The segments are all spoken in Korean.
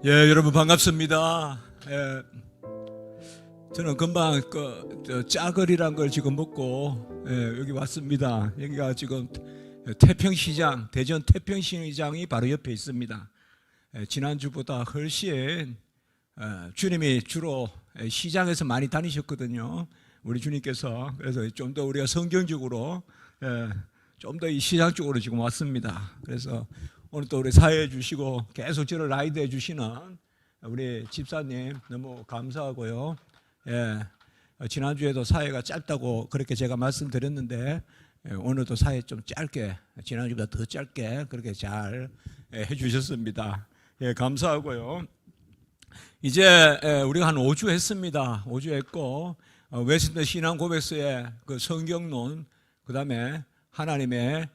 예, 여러분 반갑습니다. 예, 저는 금방 짜거리란 걸 지금 먹고 여기 왔습니다. 여기가 지금 태평시장, 대전 태평시장이 바로 옆에 있습니다. 지난주보다 훨씬 주님이 주로 시장에서 많이 다니셨거든요. 우리 주님께서. 그래서 좀 더 우리가 성경적으로 좀 더 이 시장 쪽으로 지금 왔습니다. 그래서 오늘 또 우리 사회해 주시고 계속 저를 라이드해 주시는 우리 집사님 너무 감사하고요. 지난주에도 사회가 짧다고 그렇게 제가 말씀드렸는데 오늘도 사회 좀 짧게, 지난주보다 더 짧게 그렇게 잘 해주셨습니다. 감사하고요. 이제 우리가 한 5주 했습니다. 5주 했고 웨스턴 신앙 고백서의 그 성경론, 그 다음에 하나님의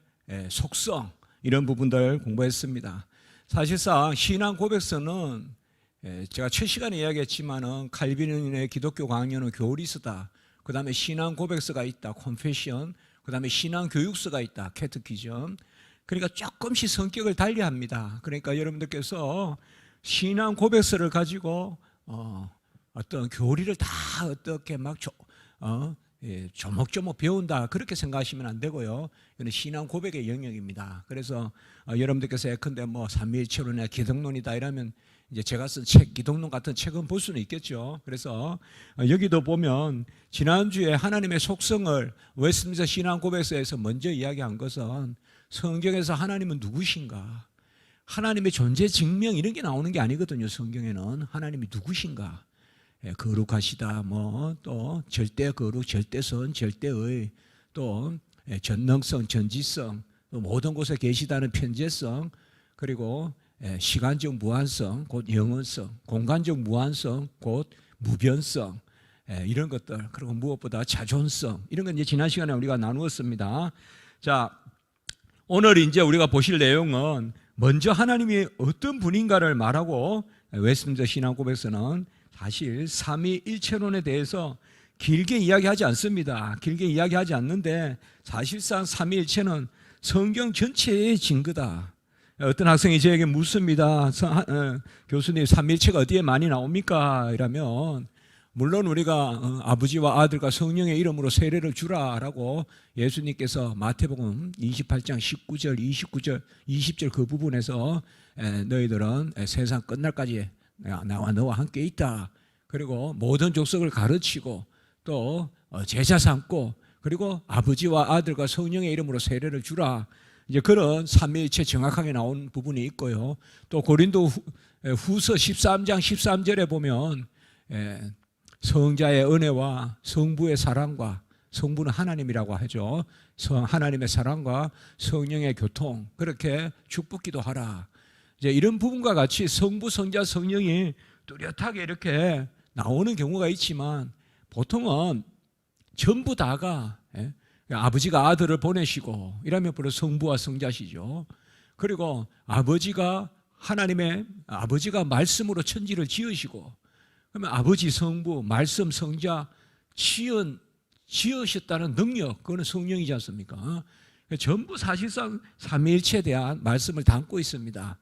속성, 이런 부분들 공부했습니다. 사실상 신앙 고백서는 제가 첫 시간에 이야기했지만은 칼빈의 기독교 강연은 교리서다. 그 다음에 신앙 고백서가 있다, confession. 그 다음에 신앙 교육서가 있다, 캐테키즘. 그러니까 조금씩 성격을 달리합니다. 그러니까 여러분들께서 신앙 고백서를 가지고 어떤 교리를 다 어떻게 막 조목조목 배운다, 그렇게 생각하시면 안 되고요. 이건 신앙 고백의 영역입니다. 그래서 여러분들께서 예컨대 뭐 삼위일체론이나 기독론이다 이러면 이제 제가 쓴 책, 기독론 같은 책은 볼 수는 있겠죠. 그래서 여기도 보면 지난주에 하나님의 속성을 웨스트민스터 신앙 고백서에서 먼저 이야기한 것은 성경에서 하나님은 누구신가, 하나님의 존재 증명 이런 게 나오는 게 아니거든요. 성경에는 하나님이 누구신가, 거룩하시다, 뭐 또 절대 거룩, 절대선, 절대의, 또 전능성, 전지성, 또 모든 곳에 계시다는 편재성, 그리고 시간적 무한성, 곧 영원성, 공간적 무한성, 곧 무변성, 이런 것들, 그리고 무엇보다 자존성, 이런 건 이제 지난 시간에 우리가 나누었습니다. 자, 오늘 이제 우리가 보실 내용은 먼저 하나님이 어떤 분인가를 말하고, 웨스트민스터 신앙 고백서는 사실 삼위일체론에 대해서 길게 이야기하지 않습니다. 길게 이야기하지 않는데 사실상 삼위일체는 성경 전체의 증거다. 어떤 학생이 저에게 묻습니다. 교수님, 삼위일체가 어디에 많이 나옵니까? 이러면 물론 우리가 아버지와 아들과 성령의 이름으로 세례를 주라라고 예수님께서 마태복음 28장 19절, 29절, 20절 그 부분에서 너희들은 세상 끝날까지 나와 너와 함께 있다. 그리고 모든 족속을 가르치고 또 제자 삼고, 그리고 아버지와 아들과 성령의 이름으로 세례를 주라. 이제 그런 삼위일체 정확하게 나온 부분이 있고요. 또 고린도 후서 13장 13절에 보면 성자의 은혜와 성부의 사랑과, 성부는 하나님이라고 하죠. 하나님의 사랑과 성령의 교통, 그렇게 축복기도 하라. 이제 이런 부분과 같이 성부, 성자, 성령이 뚜렷하게 이렇게 나오는 경우가 있지만 보통은 전부 다가 아버지가 아들을 보내시고 이러면 바로 성부와 성자시죠. 그리고 아버지가 아버지가 말씀으로 천지를 지으시고, 그러면 아버지, 성부, 말씀, 성자 지으셨다는 능력, 그거는 성령이지 않습니까? 전부 사실상 삼위일체에 대한 말씀을 담고 있습니다.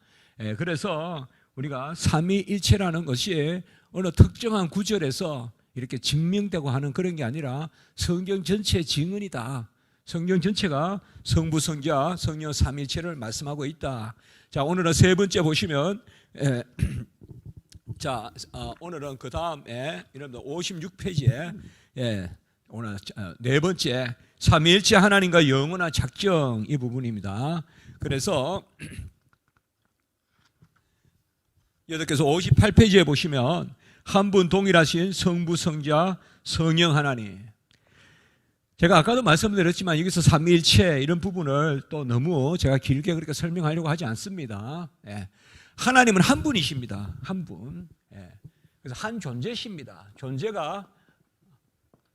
그래서 우리가 삼위일체라는 것이 어느 특정한 구절에서 이렇게 증명되고 하는 그런 게 아니라 성경 전체의 증언이다. 성경 전체가 성부, 성자, 성령 삼위일체를 말씀하고 있다. 자, 오늘은 세 번째 보시면 자, 오늘은 그 다음에 여러분들 56페이지에 오늘 네 번째 삼위일체 하나님과 영원한 작정, 이 부분입니다. 그래서 여러분께서 58페이지에 보시면 한 분 동일하신 성부, 성자, 성령 하나님. 제가 아까도 말씀드렸지만 여기서 삼위일체 이런 부분을 또 너무 제가 길게 그렇게 설명하려고 하지 않습니다. 하나님은 한 분이십니다. 한 분. 그래서 한 존재십니다. 존재가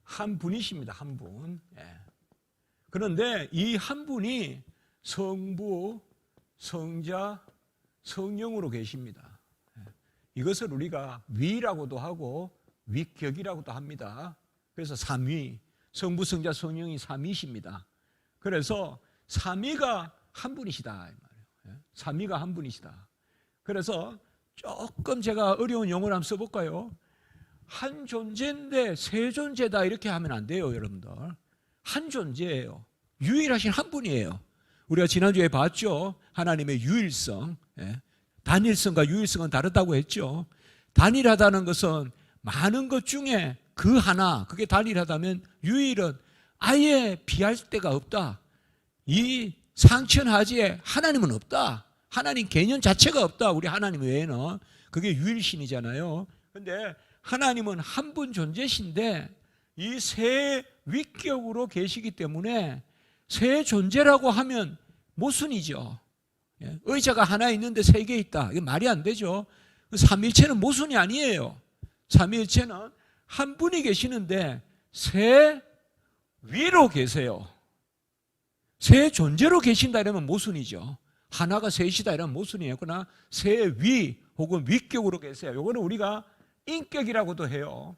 한 분이십니다. 한 분. 그런데 이 한 분이 성부, 성자, 성령으로 계십니다. 이것을 우리가 위라고도 하고 위격이라고도 합니다. 그래서 삼위, 성부, 성자, 성령이 삼위십니다. 그래서 삼위가 한 분이시다, 삼위가 한 분이시다. 그래서 조금 제가 어려운 용어를 한번 써볼까요? 한 존재인데 세 존재다 이렇게 하면 안 돼요, 여러분들. 한 존재예요. 유일하신 한 분이에요. 우리가 지난주에 봤죠. 하나님의 유일성. 단일성과 유일성은 다르다고 했죠. 단일하다는 것은 많은 것 중에 그 하나, 그게 단일하다면 유일은 아예 비할 데가 없다. 이 상천하지에 하나님은 없다. 하나님 개념 자체가 없다. 우리 하나님 외에는. 그게 유일신이잖아요. 그런데 하나님은 한 분 존재신데 이 세 위격으로 계시기 때문에 세 존재라고 하면 모순이죠. 의자가 하나 있는데 세 개 있다. 이게 말이 안 되죠. 삼위일체는 모순이 아니에요. 삼위일체는 한 분이 계시는데 세 위로 계세요. 세 존재로 계신다 이러면 모순이죠. 하나가 셋이다 이러면 모순이에요. 그러나 세 위 혹은 위격으로 계세요. 이거는 우리가 인격이라고도 해요.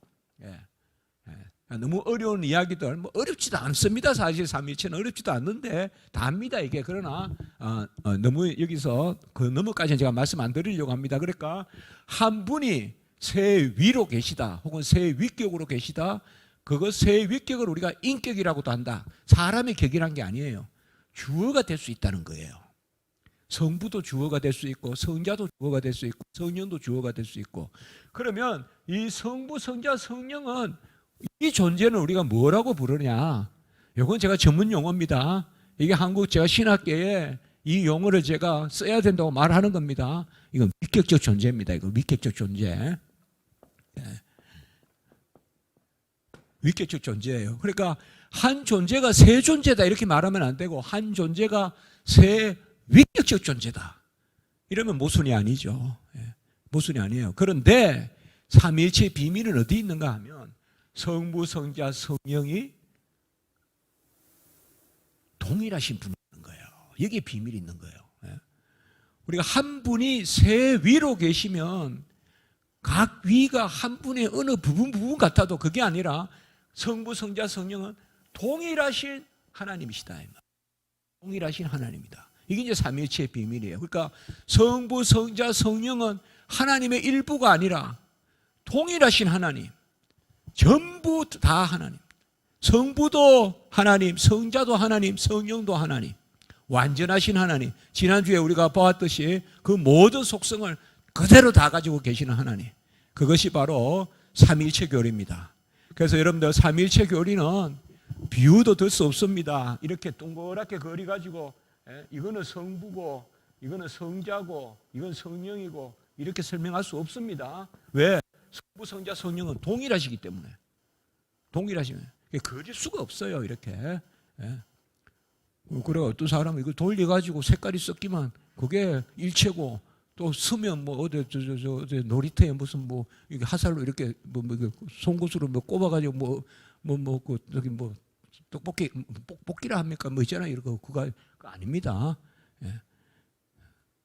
너무 어려운 이야기들, 뭐 어렵지도 않습니다. 사실 삼위일체는 어렵지도 않는데 다 합니다 이게. 그러나 너무 여기서 그 너머까지는 제가 말씀 안 드리려고 합니다. 그러니까 한 분이 세 위로 계시다 혹은 세 위격으로 계시다. 그거 세 위격을 우리가 인격이라고도 한다. 사람의 격이란 게 아니에요. 주어가 될 수 있다는 거예요. 성부도 주어가 될 수 있고 성자도 주어가 될 수 있고 성령도 주어가 될 수 있고. 그러면 이 성부, 성자, 성령은 이 존재는 우리가 뭐라고 부르냐? 이건 제가 전문 용어입니다. 이게 한국 제가 신학계에 이 용어를 제가 써야 된다고 말하는 겁니다. 이건 위격적 존재입니다. 이거 위격적 존재. 위격적 존재예요. 그러니까 한 존재가 세 존재다 이렇게 말하면 안 되고 한 존재가 세 위격적 존재다. 이러면 모순이 아니죠. 모순이 아니에요. 그런데 삼위일체의 비밀은 어디 있는가 하면 성부, 성자, 성령이 동일하신 분인 거예요. 여기에 비밀이 있는 거예요. 우리가 한 분이 세 위로 계시면 각 위가 한 분의 어느 부분 같아도 그게 아니라 성부, 성자, 성령은 동일하신 하나님이시다. 동일하신 하나님이다. 이게 이제 삼위일체의 비밀이에요. 그러니까 성부, 성자, 성령은 하나님의 일부가 아니라 동일하신 하나님. 전부 다 하나님. 성부도 하나님, 성자도 하나님, 성령도 하나님. 완전하신 하나님. 지난주에 우리가 보았듯이 그 모든 속성을 그대로 다 가지고 계시는 하나님. 그것이 바로 삼위일체 교리입니다. 그래서 여러분들 삼위일체 교리는 비유도 들 수 없습니다. 이렇게 동그랗게 그리 가지고 이거는 성부고 이거는 성자고 이건 성령이고 이렇게 설명할 수 없습니다. 왜? 성부, 성자, 성령은 동일하시기 때문에. 동일하시면 그릴 수가 없어요. 이렇게. 그래 어떤 사람은 이거 돌려가지고 색깔이 섞이면 그게 일체고 또 쓰면 뭐 어디 어디 놀이터에 무슨 뭐 이게 화살로 이렇게 뭐 송곳으로 뭐 꼽아가지고 그 저기 뭐 떡볶이라 합니까? 뭐 있잖아요. 이거 그거 아닙니다.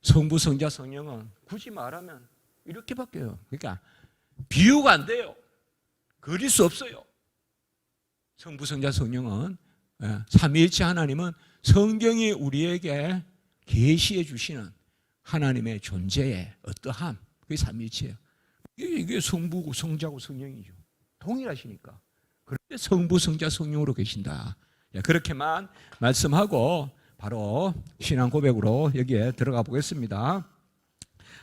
성부, 성자, 성령은 굳이 말하면 이렇게 바뀌어요. 그러니까 비유가 안 돼요. 그릴 수 없어요. 성부, 성자, 성령은 삼위일체 하나님은 성경이 우리에게 계시해 주시는 하나님의 존재의 어떠함, 그게 삼위일체예요. 이게 성부고 성자고 성령이죠. 동일하시니까. 그런데 성부, 성자, 성령으로 계신다. 그렇게만 말씀하고 바로 신앙 고백으로 여기에 들어가 보겠습니다.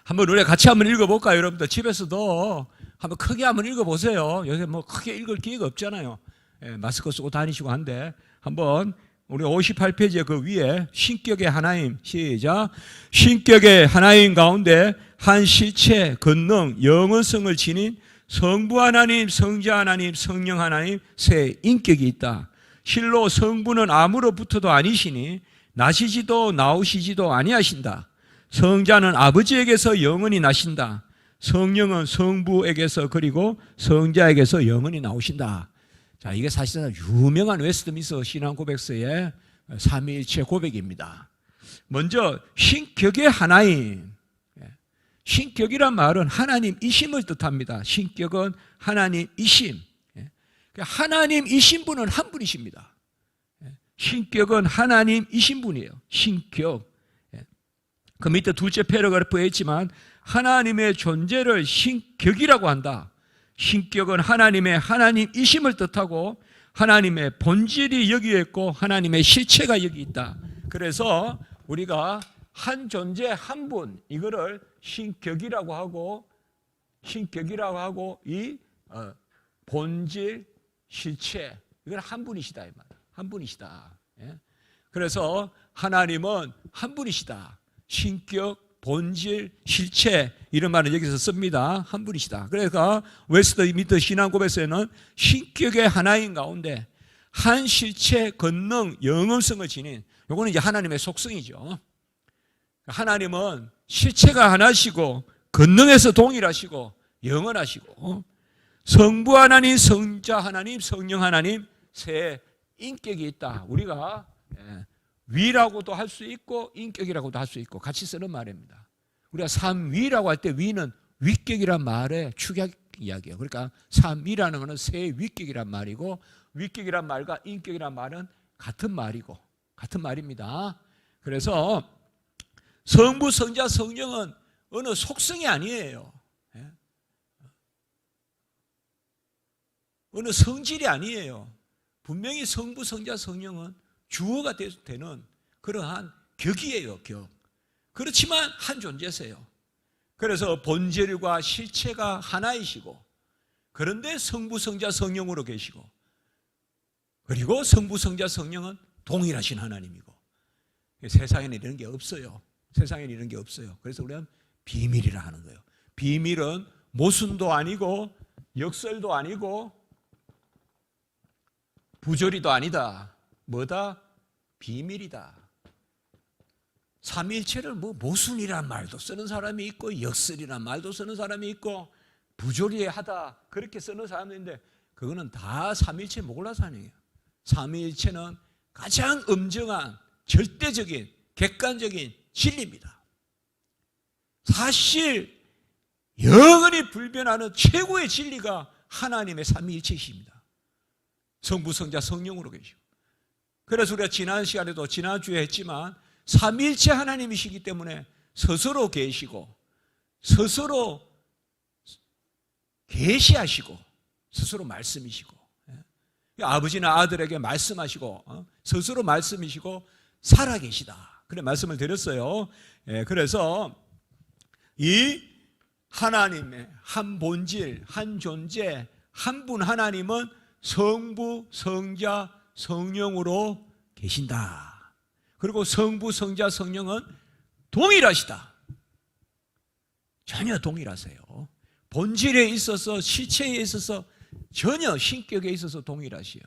한번 우리 같이 한번 읽어볼까요? 여러분들 집에서도 한번 크게 한번 읽어보세요. 요새 뭐 크게 읽을 기회가 없잖아요. 마스크 쓰고 다니시고 한데 한번 우리 58페이지에 그 위에 신격의 하나님 시작. 신격의 하나님 가운데 한 실체, 권능, 영원성을 지닌 성부 하나님, 성자 하나님, 성령 하나님 세 인격이 있다. 실로 성부는 아무로부터도 아니시니 나시지도 나오시지도 아니하신다. 성자는 아버지에게서 영원히 나신다. 성령은 성부에게서 그리고 성자에게서 영원히 나오신다. 자, 이게 사실상 유명한 웨스트민스터 신앙 고백서의 삼위일체 고백입니다. 먼저 신격의 하나님. 신격이란 말은 하나님이심을 뜻합니다. 신격은 하나님이심. 하나님이신 분은 한 분이십니다. 신격은 하나님이신 분이에요. 신격. 그 밑에 둘째 패러그래프에 있지만 하나님의 존재를 신격이라고 한다. 신격은 하나님의 하나님이심을 뜻하고 하나님의 본질이 여기에 있고 하나님의 실체가 여기 있다. 그래서 우리가 한 존재 한 분, 이거를 신격이라고 하고 이 본질, 실체, 이걸 한 분이시다 이 말이야. 한 분이시다. 그래서 하나님은 한 분이시다. 신격, 본질, 실체, 이런 말을 여기서 씁니다. 한 분이시다. 그러니까 웨스트민스터 신앙고백서에는 신격의 하나인 가운데 한 실체, 권능, 영음성을 지닌, 요거는 이제 하나님의 속성이죠. 하나님은 실체가 하나시고 권능에서 동일하시고 영원하시고 성부 하나님, 성자 하나님, 성령 하나님 세 인격이 있다. 우리가 위라고도 할 수 있고 인격이라고도 할 수 있고 같이 쓰는 말입니다. 우리가 삼위라고 할 때 위는 위격이란 말의 축약 이야기예요. 그러니까 삼위라는 것은 세 위격이란 말이고 위격이란 말과 인격이란 말은 같은 말이고 같은 말입니다. 그래서 성부, 성자, 성령은 어느 속성이 아니에요. 어느 성질이 아니에요. 분명히 성부, 성자, 성령은 주어가 되는 그러한 격이에요. 격. 그렇지만 한 존재세요. 그래서 본질과 실체가 하나이시고 그런데 성부, 성자, 성령으로 계시고 그리고 성부, 성자, 성령은 동일하신 하나님이고 세상에는 이런 게 없어요. 세상에는 이런 게 없어요. 그래서 우리는 비밀이라 하는 거예요. 비밀은 모순도 아니고 역설도 아니고 부조리도 아니다. 뭐다? 비밀이다. 삼위일체를 모순이란 말도 쓰는 사람이 있고 역설이란 말도 쓰는 사람이 있고 부조리하다 그렇게 쓰는 사람인데 그거는 다 삼위일체 몰라서 아니에요. 삼위일체는 가장 엄정한 절대적인 객관적인 진리입니다. 사실 영원히 불변하는 최고의 진리가 하나님의 삼위일체이십니다. 성부, 성자, 성령으로 계시고 그래서 우리가 지난 시간에도 지난주에 했지만 삼위일체 하나님이시기 때문에 스스로 계시고 스스로 계시하시고 스스로 말씀이시고 아버지나 아들에게 말씀하시고 스스로 말씀이시고 살아계시다. 그래 말씀을 드렸어요. 그래서 이 하나님의 한 본질, 한 존재, 한 분 하나님은 성부, 성자, 성령으로 계신다. 그리고 성부, 성자, 성령은 동일하시다. 전혀 동일하세요. 본질에 있어서 실체에 있어서 전혀 신격에 있어서 동일하시요.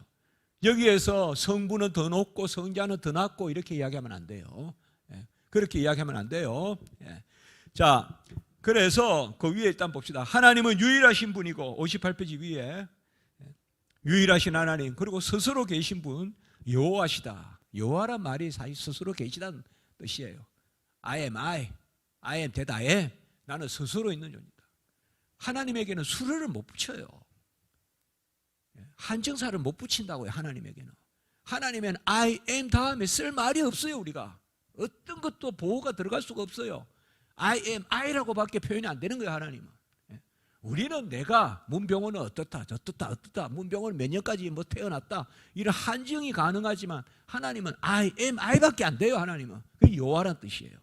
여기에서 성부는 더 높고 성자는 더 낮고 이렇게 이야기하면 안 돼요. 그렇게 이야기하면 안 돼요. 자, 그래서 그 위에 일단 봅시다. 하나님은 유일하신 분이고 58페이지 위에 유일하신 하나님 그리고 스스로 계신 분 여호와시다. 여호와란 말이 사실 스스로 계시다는 뜻이에요. I am that I am. 나는 스스로 있는 존재다. 하나님에게는 수를 못 붙여요. 한정사를 못 붙인다고요. 하나님에게는. 하나님은 I am 다음에 쓸 말이 없어요. 우리가 어떤 것도 보호가 들어갈 수가 없어요. I am I라고 밖에 표현이 안 되는 거예요. 하나님은. 우리는 내가 문병호는 어떻다 어떻다 문병호는 몇 년까지 태어났다 이런 한정이 가능하지만 하나님은 I am I밖에 안 돼요. 하나님은. 그게 여호와란 뜻이에요.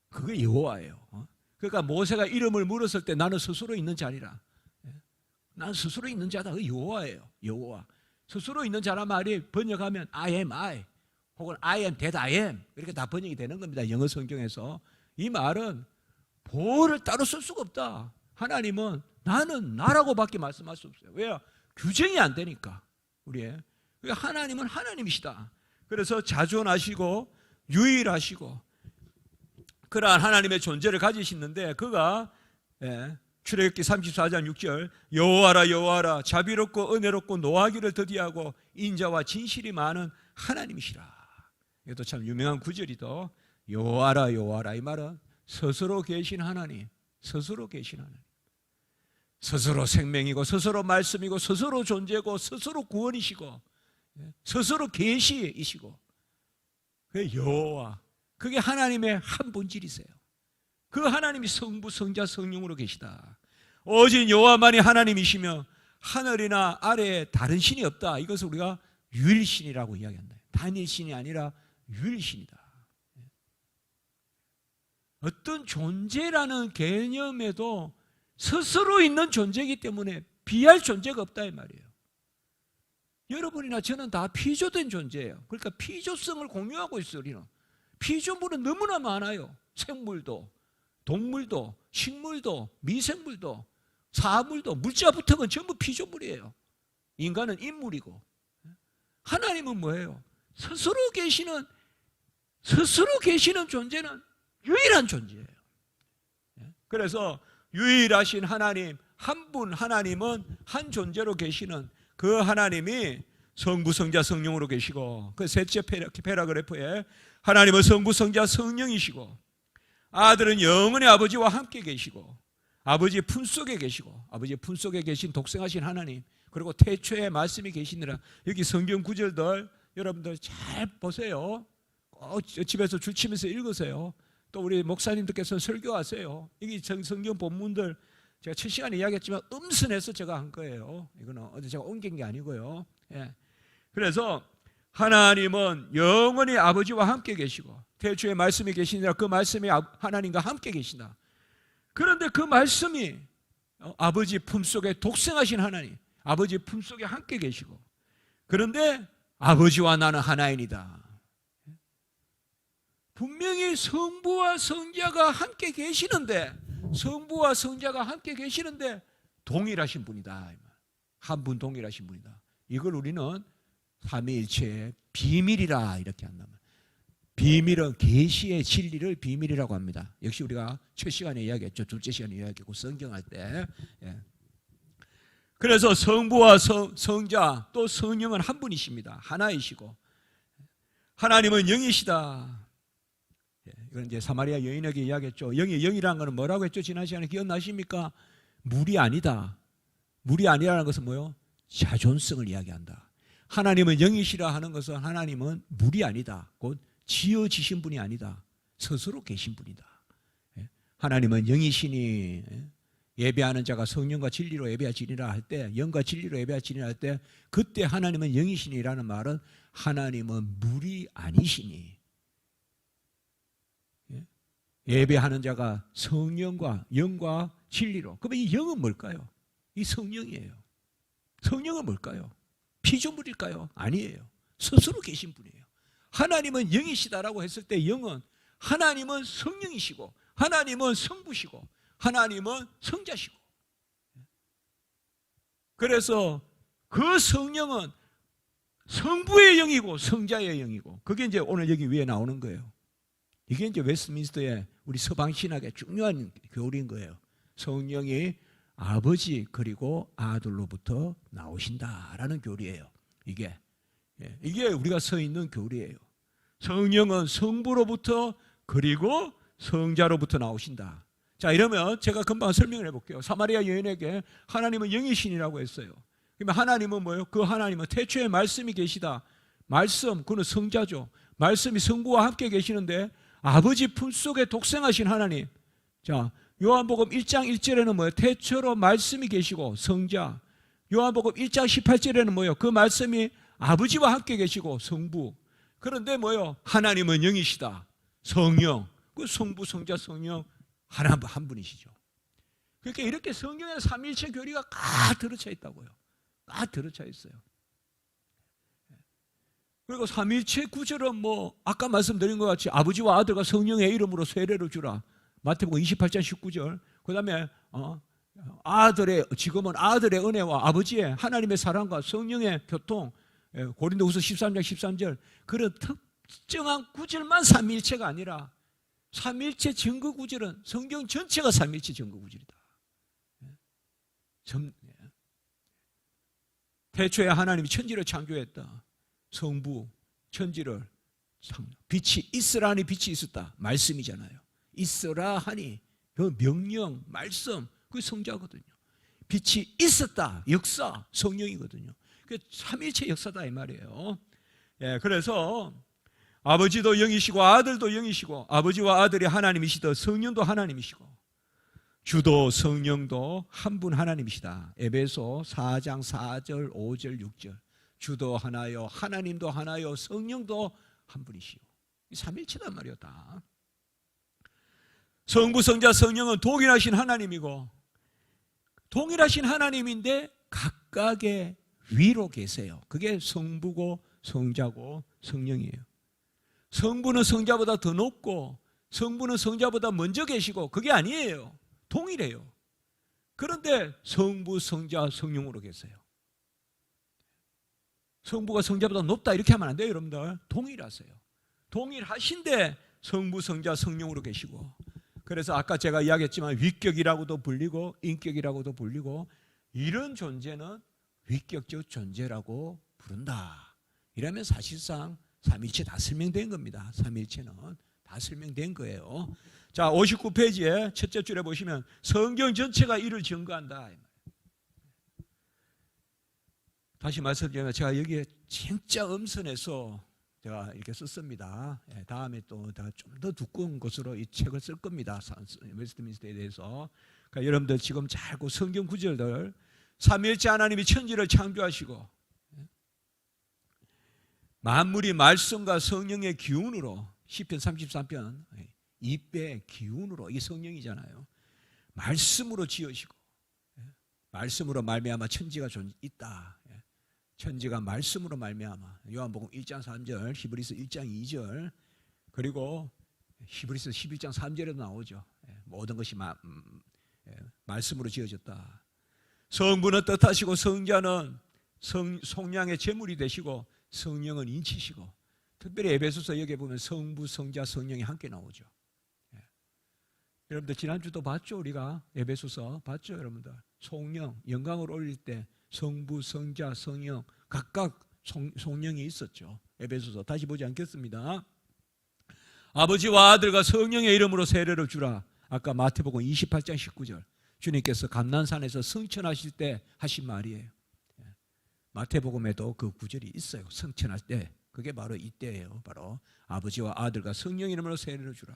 그게 여호와예요. 그러니까 모세가 이름을 물었을 때 나는 스스로 있는 자니라. 나는 스스로 있는 자다. 그게 여호와예요. 여호와. 스스로 있는 자란 말이 번역하면 I am I 혹은 I am that I am 이렇게 다 번역이 되는 겁니다. 영어 성경에서. 이 말은 보호를 따로 쓸 수가 없다. 하나님은 나는 나라고밖에 말씀할 수 없어요. 왜요? 규정이 안 되니까. 우리의 하나님은 하나님이시다. 그래서 자존하시고 유일하시고 그러한 하나님의 존재를 가지시는데 그가 출애굽기 34장 6절 여호와라 여호와라 자비롭고 은혜롭고 노하기를 더디하고 인자와 진실이 많은 하나님이시라. 이것도 참 유명한 구절이죠. 여호와라 여호와라 이 말은 스스로 계신 하나님, 스스로 계신 하나님. 스스로 생명이고 스스로 말씀이고 스스로 존재고 스스로 구원이시고 스스로 계시이시고 그 여호와 그게 하나님의 한 본질이세요. 그 하나님이 성부, 성자, 성령으로 계시다. 오직 여호와만이 하나님이시며 하늘이나 아래에 다른 신이 없다. 이것을 우리가 유일신이라고 이야기한다. 단일신이 아니라 유일신이다. 어떤 존재라는 개념에도 스스로 있는 존재이기 때문에 비할 존재가 없다 이 말이에요. 여러분이나 저는 다 피조된 존재예요. 그러니까 피조성을 공유하고 있어요. 우리는 피조물은 너무나 많아요. 생물도, 동물도, 식물도, 미생물도, 사물도, 물자부터는 전부 피조물이에요. 인간은 인물이고. 하나님은 뭐예요? 스스로 계시는 존재는 유일한 존재예요. 그래서 유일하신 하나님, 한 분 하나님은 한 존재로 계시는 그 하나님이 성부, 성자, 성령으로 계시고, 그 셋째 패러그래프에 하나님은 성부, 성자, 성령이시고, 아들은 영원히 아버지와 함께 계시고, 아버지의 품속에 계시고, 아버지의 품속에 계신 독생하신 하나님, 그리고 태초에 말씀이 계시느라. 여기 성경 구절들 여러분들 잘 보세요. 꼭 집에서 줄치면서 읽으세요. 또 우리 목사님들께서 설교하세요. 여기 성경 본문들 제가 첫 시간에 이야기했지만 음선해서 제가 한 거예요. 이거는 어디 제가 옮긴 게 아니고요. 예. 그래서 하나님은 영원히 아버지와 함께 계시고, 태초에 말씀이 계시니라 그 말씀이 하나님과 함께 계시다. 그런데 그 말씀이 아버지 품속에 독생하신 하나님, 아버지 품속에 함께 계시고, 그런데 아버지와 나는 하나인이다. 분명히 성부와 성자가 함께 계시는데, 성부와 성자가 함께 계시는데 동일하신 분이다. 한 분 동일하신 분이다. 이걸 우리는 삼위일체의 비밀이라 이렇게 한다면, 비밀은 계시의 진리를 비밀이라고 합니다. 역시 우리가 첫 시간에 이야기했죠. 둘째 시간에 이야기했고 성경할 때. 예. 그래서 성부와 성자 또 성령은 한 분이십니다. 하나이시고, 하나님은 영이시다. 이건 이제 사마리아 여인에게 이야기했죠. 영이라는 것은 뭐라고 했죠? 지난 시간에 기억나십니까? 물이 아니다. 물이 아니라는 것은 뭐요? 자존성을 이야기한다. 하나님은 영이시라 하는 것은 하나님은 물이 아니다. 곧 지어지신 분이 아니다. 스스로 계신 분이다. 하나님은 영이시니 예배하는 자가 성령과 진리로 예배하지니라 할 때, 영과 진리로 예배하지니라 할 때, 그때 하나님은 영이시니라는 말은 하나님은 물이 아니시니, 예배하는 자가 성령과 영과 진리로. 그러면 이 영은 뭘까요? 이 성령이에요. 성령은 뭘까요? 피조물일까요? 아니에요. 스스로 계신 분이에요. 하나님은 영이시다라고 했을 때 영은 하나님은 성령이시고, 하나님은 성부시고, 하나님은 성자시고. 그래서 그 성령은 성부의 영이고 성자의 영이고, 그게 이제 오늘 여기 위에 나오는 거예요. 이게 이제 웨스트민스터의 우리 서방신학의 중요한 교리인 거예요. 성령이 아버지 그리고 아들로부터 나오신다라는 교리예요. 이게 우리가 서 있는 교리예요. 성령은 성부로부터 그리고 성자로부터 나오신다. 자, 이러면 제가 금방 설명을 해볼게요. 사마리아 여인에게 하나님은 영이신이라고 했어요. 그러면 하나님은 뭐예요? 그 하나님은 태초에 말씀이 계시다. 말씀, 그는 성자죠. 말씀이 성부와 함께 계시는데 아버지 품속에 독생하신 하나님. 자, 요한복음 1장 1절에는 뭐예요? 태초로 말씀이 계시고 성자. 요한복음 1장 18절에는 뭐예요? 그 말씀이 아버지와 함께 계시고 성부. 그런데 뭐예요? 하나님은 영이시다. 성령. 그 성부, 성자, 성령 한 분이시죠. 그러니까 이렇게 성경에 삼위일체 교리가 꽉 들어차 있다고요. 꽉 들어차 있어요. 그리고 삼위일체 구절은 뭐 아까 말씀드린 것 같이 아버지와 아들과 성령의 이름으로 세례를 주라. 마태복음 28장 19절. 그 다음에 지금은 아들의 은혜와 아버지의 하나님의 사랑과 성령의 교통, 고린도후서 13장 13절. 그런 특정한 구절만 삼위일체가 아니라 삼위일체 증거 구절은 성경 전체가 삼위일체 증거 구절이다. 태초에 하나님이 천지를 창조했다. 성부, 천지를 빛이 있으라 하니 빛이 있었다. 말씀이잖아요. 있으라 하니 그 명령, 말씀, 그게 성자거든요. 빛이 있었다. 역사, 성령이거든요. 그 삼위일체 역사다 이 말이에요. 예, 그래서 아버지도 영이시고 아들도 영이시고 아버지와 아들이 하나님이시더 성령도 하나님이시고 주도 성령도 한 분 하나님이시다. 에베소 4장 4절 5절 6절 주도 하나요 하나님도 하나요 성령도 한 분이시오. 이 삼일체단 말이요. 다 성부 성자 성령은 동일하신 하나님이고 동일하신 하나님인데 각각의 위로 계세요. 그게 성부고 성자고 성령이에요. 성부는 성자보다 더 높고 성부는 성자보다 먼저 계시고 그게 아니에요. 동일해요. 그런데 성부 성자 성령으로 계세요. 성부가 성자보다 높다 이렇게 하면 안 돼요. 여러분들 동일하세요. 동일하신데 성부 성자 성령으로 계시고 그래서 아까 제가 이야기했지만 위격이라고도 불리고 인격이라고도 불리고 이런 존재는 위격적 존재라고 부른다. 이러면 사실상 삼위일체 다 설명된 겁니다. 삼위일체는 다 설명된 거예요. 자, 59페이지에 첫째 줄에 보시면 성경 전체가 이를 증거한다. 다시 말씀드리면 제가 여기에 진짜 엄선해서 제가 이렇게 썼습니다. 다음에 또 좀 더 두꺼운 것으로 이 책을 쓸 겁니다. 웨스트민스터에 대해서. 그러니까 여러분들 지금 자꾸 성경 구절들 삼위일체 하나님이 천지를 창조하시고 만물이 말씀과 성령의 기운으로 시편 33편 2배 기운으로 이 성령이잖아요. 말씀으로 지으시고 말씀으로 말미암아 천지가 있다. 천지가 말씀으로 말미암아 요한복음 1장 3절 히브리서 1장 2절 그리고 히브리서 11장 3절에도 나오죠. 모든 것이 말씀으로 지어졌다. 성부는 뜻하시고 성자는 속량의 제물이 되시고 성령은 인치시고 특별히 에베소서 여기 보면 성부 성자 성령이 함께 나오죠. 여러분들 지난주도 봤죠? 우리가 에베소서 봤죠? 여러분들 성령 영광을 올릴 때 성부 성자 성령 각각 성령이 있었죠. 에베소서 다시 보지 않겠습니다. 아버지와 아들과 성령의 이름으로 세례를 주라. 아까 마태복음 28장 19절 주님께서 감난산에서 성천하실 때 하신 말이에요. 마태복음에도 그 구절이 있어요. 성천할 때 그게 바로 이때예요. 바로 아버지와 아들과 성령 이름으로 세례를 주라.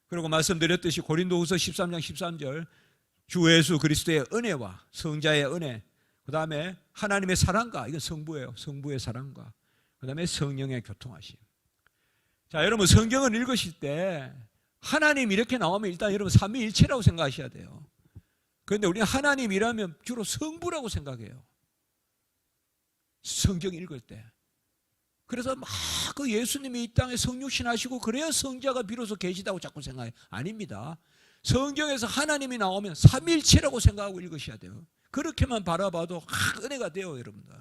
그리고 말씀드렸듯이 고린도후서 13장 13절 주 예수 그리스도의 은혜와 성자의 은혜 그 다음에 하나님의 사랑과 이건 성부예요. 성부의 사랑과 그 다음에 성령의 교통하심. 자, 여러분 성경을 읽으실 때 하나님 이렇게 나오면 일단 여러분 삼위일체라고 생각하셔야 돼요. 그런데 우리는 하나님이라면 주로 성부라고 생각해요. 성경 읽을 때. 그래서 막 그 예수님이 이 땅에 성육신 하시고 그래야 성자가 비로소 계시다고 자꾸 생각해요. 아닙니다. 성경에서 하나님이 나오면 삼위일체라고 생각하고 읽으셔야 돼요. 그렇게만 바라봐도 은혜가 돼요. 여러분들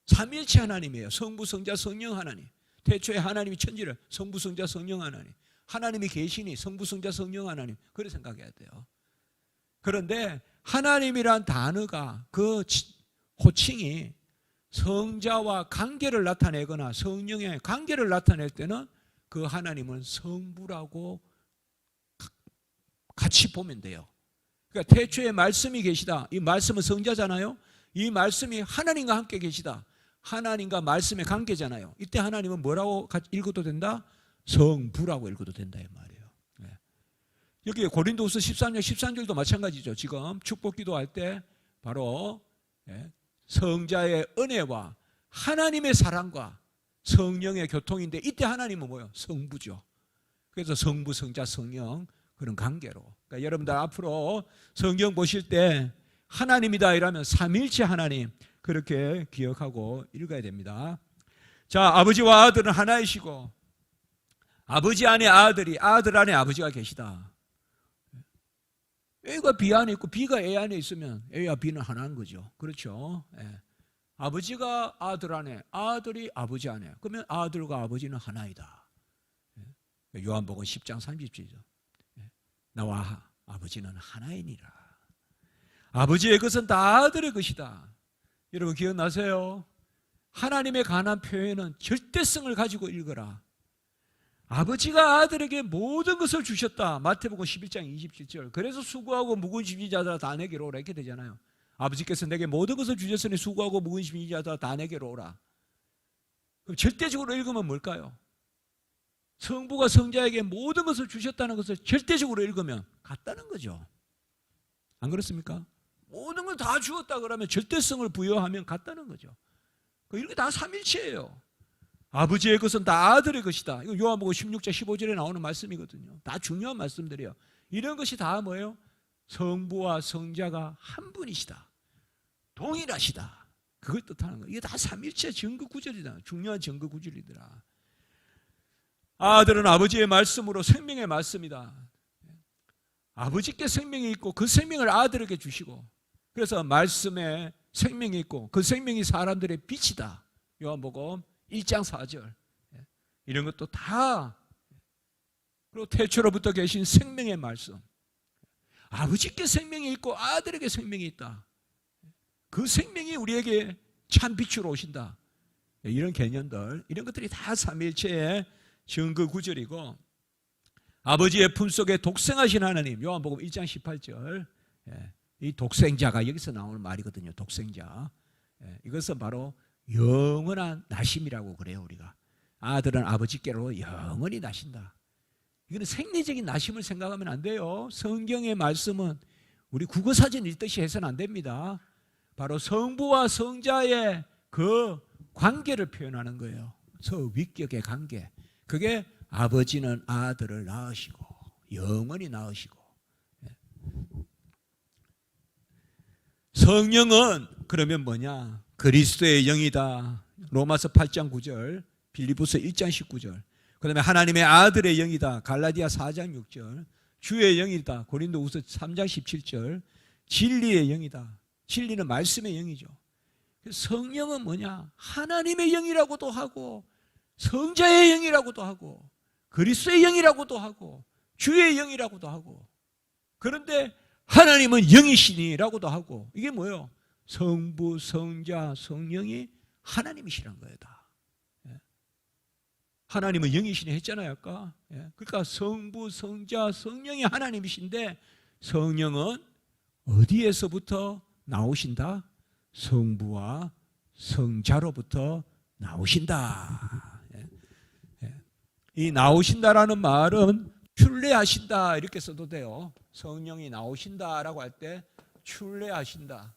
삼위일체 하나님이에요. 성부 성자 성령 하나님. 태초에 하나님이 천지를 성부 성자 성령 하나님. 하나님이 계시니 성부 성자 성령 하나님. 그렇게 생각해야 돼요. 그런데 하나님이란 단어가 그 호칭이 성자와 관계를 나타내거나 성령의 관계를 나타낼 때는 그 하나님은 성부라고 같이 보면 돼요. 그러니까 태초에 말씀이 계시다. 이 말씀은 성자잖아요. 이 말씀이 하나님과 함께 계시다. 하나님과 말씀의 관계잖아요. 이때 하나님은 뭐라고 읽어도 된다? 성부라고 읽어도 된다 이 말이에요. 여기 고린도후서 13장 13절도 마찬가지죠. 지금 축복기도할 때 바로 성자의 은혜와 하나님의 사랑과 성령의 교통인데 이때 하나님은 뭐예요? 성부죠. 그래서 성부, 성자, 성령 그런 관계로. 그러니까 여러분들 앞으로 성경 보실 때 하나님이다 이러면 삼위일체 하나님 그렇게 기억하고 읽어야 됩니다. 자, 아버지와 아들은 하나이시고 아버지 안에 아들이 아들 안에 아버지가 계시다. A가 B 안에 있고 B가 A 안에 있으면 A와 B는 하나인 거죠. 그렇죠? 예. 아버지가 아들 안에 아들이 아버지 안에 그러면 아들과 아버지는 하나이다. 예. 요한복음 10장 30절이죠. 예. 나와 아버지는 하나이니라. 아버지의 것은 다 아들의 것이다. 여러분 기억나세요? 하나님에 관한 표현은 절대성을 가지고 읽어라. 아버지가 아들에게 모든 것을 주셨다. 마태복음 11장 27절. 그래서 수고하고 무거운 짐진 자들아 다 내게로 오라 이렇게 되잖아요. 아버지께서 내게 모든 것을 주셨으니 수고하고 무거운 짐진 자들아 다 내게로 오라. 그럼 절대적으로 읽으면 뭘까요? 성부가 성자에게 모든 것을 주셨다는 것을 절대적으로 읽으면 같다는 거죠. 안 그렇습니까? 모든 걸 다 주었다 그러면 절대성을 부여하면 같다는 거죠. 이렇게 다 삼일체예요. 아버지의 것은 다 아들의 것이다. 이거 요한복음 16장 15절에 나오는 말씀이거든요. 다 중요한 말씀들이에요. 이런 것이 다 뭐예요? 성부와 성자가 한 분이시다. 동일하시다. 그걸 뜻하는 거예요. 이게 다 삼일체 증거 구절이다. 중요한 증거 구절이더라. 아들은 아버지의 말씀으로 생명의 말씀이다. 아버지께 생명이 있고 그 생명을 아들에게 주시고, 그래서 말씀에 생명이 있고 그 생명이 사람들의 빛이다. 요한복음 1장 4절. 이런 것도 다, 그리고 태초로부터 계신 생명의 말씀, 아버지께 생명이 있고 아들에게 생명이 있다. 그 생명이 우리에게 참 빛으로 오신다. 이런 개념들, 이런 것들이 다 삼위일체의 증거 구절이고, 아버지의 품속에 독생하신 하나님, 요한복음 1장 18절. 이 독생자가 여기서 나오는 말이거든요. 독생자. 이것은 바로 영원한 나심이라고 그래요. 우리가 아들은 아버지께로 영원히 나신다. 이거는 생리적인 나심을 생각하면 안 돼요. 성경의 말씀은 우리 국어사전 읽듯이 해서는 안 됩니다. 바로 성부와 성자의 그 관계를 표현하는 거예요. 서윗격의 관계. 그게 아버지는 아들을 낳으시고 영원히 낳으시고, 성령은 그러면 뭐냐? 그리스도의 영이다. 로마서 8장 9절, 빌립보서 1장 19절. 그 다음에 하나님의 아들의 영이다. 갈라디아 4장 6절. 주의 영이다. 고린도후서 3장 17절. 진리의 영이다. 진리는 말씀의 영이죠. 성령은 뭐냐? 하나님의 영이라고도 하고 성자의 영이라고도 하고 그리스도의 영이라고도 하고 주의 영이라고도 하고, 그런데 하나님은 영이시니라고도 하고, 이게 뭐예요? 성부, 성자, 성령이 하나님이시란 거예요. 다. 하나님은 영이시니 했잖아요 아까. 그러니까 성부, 성자, 성령이 하나님이신데, 성령은 어디에서부터 나오신다? 성부와 성자로부터 나오신다. 이 나오신다라는 말은 출래하신다 이렇게 써도 돼요. 성령이 나오신다라고 할 때 출래하신다,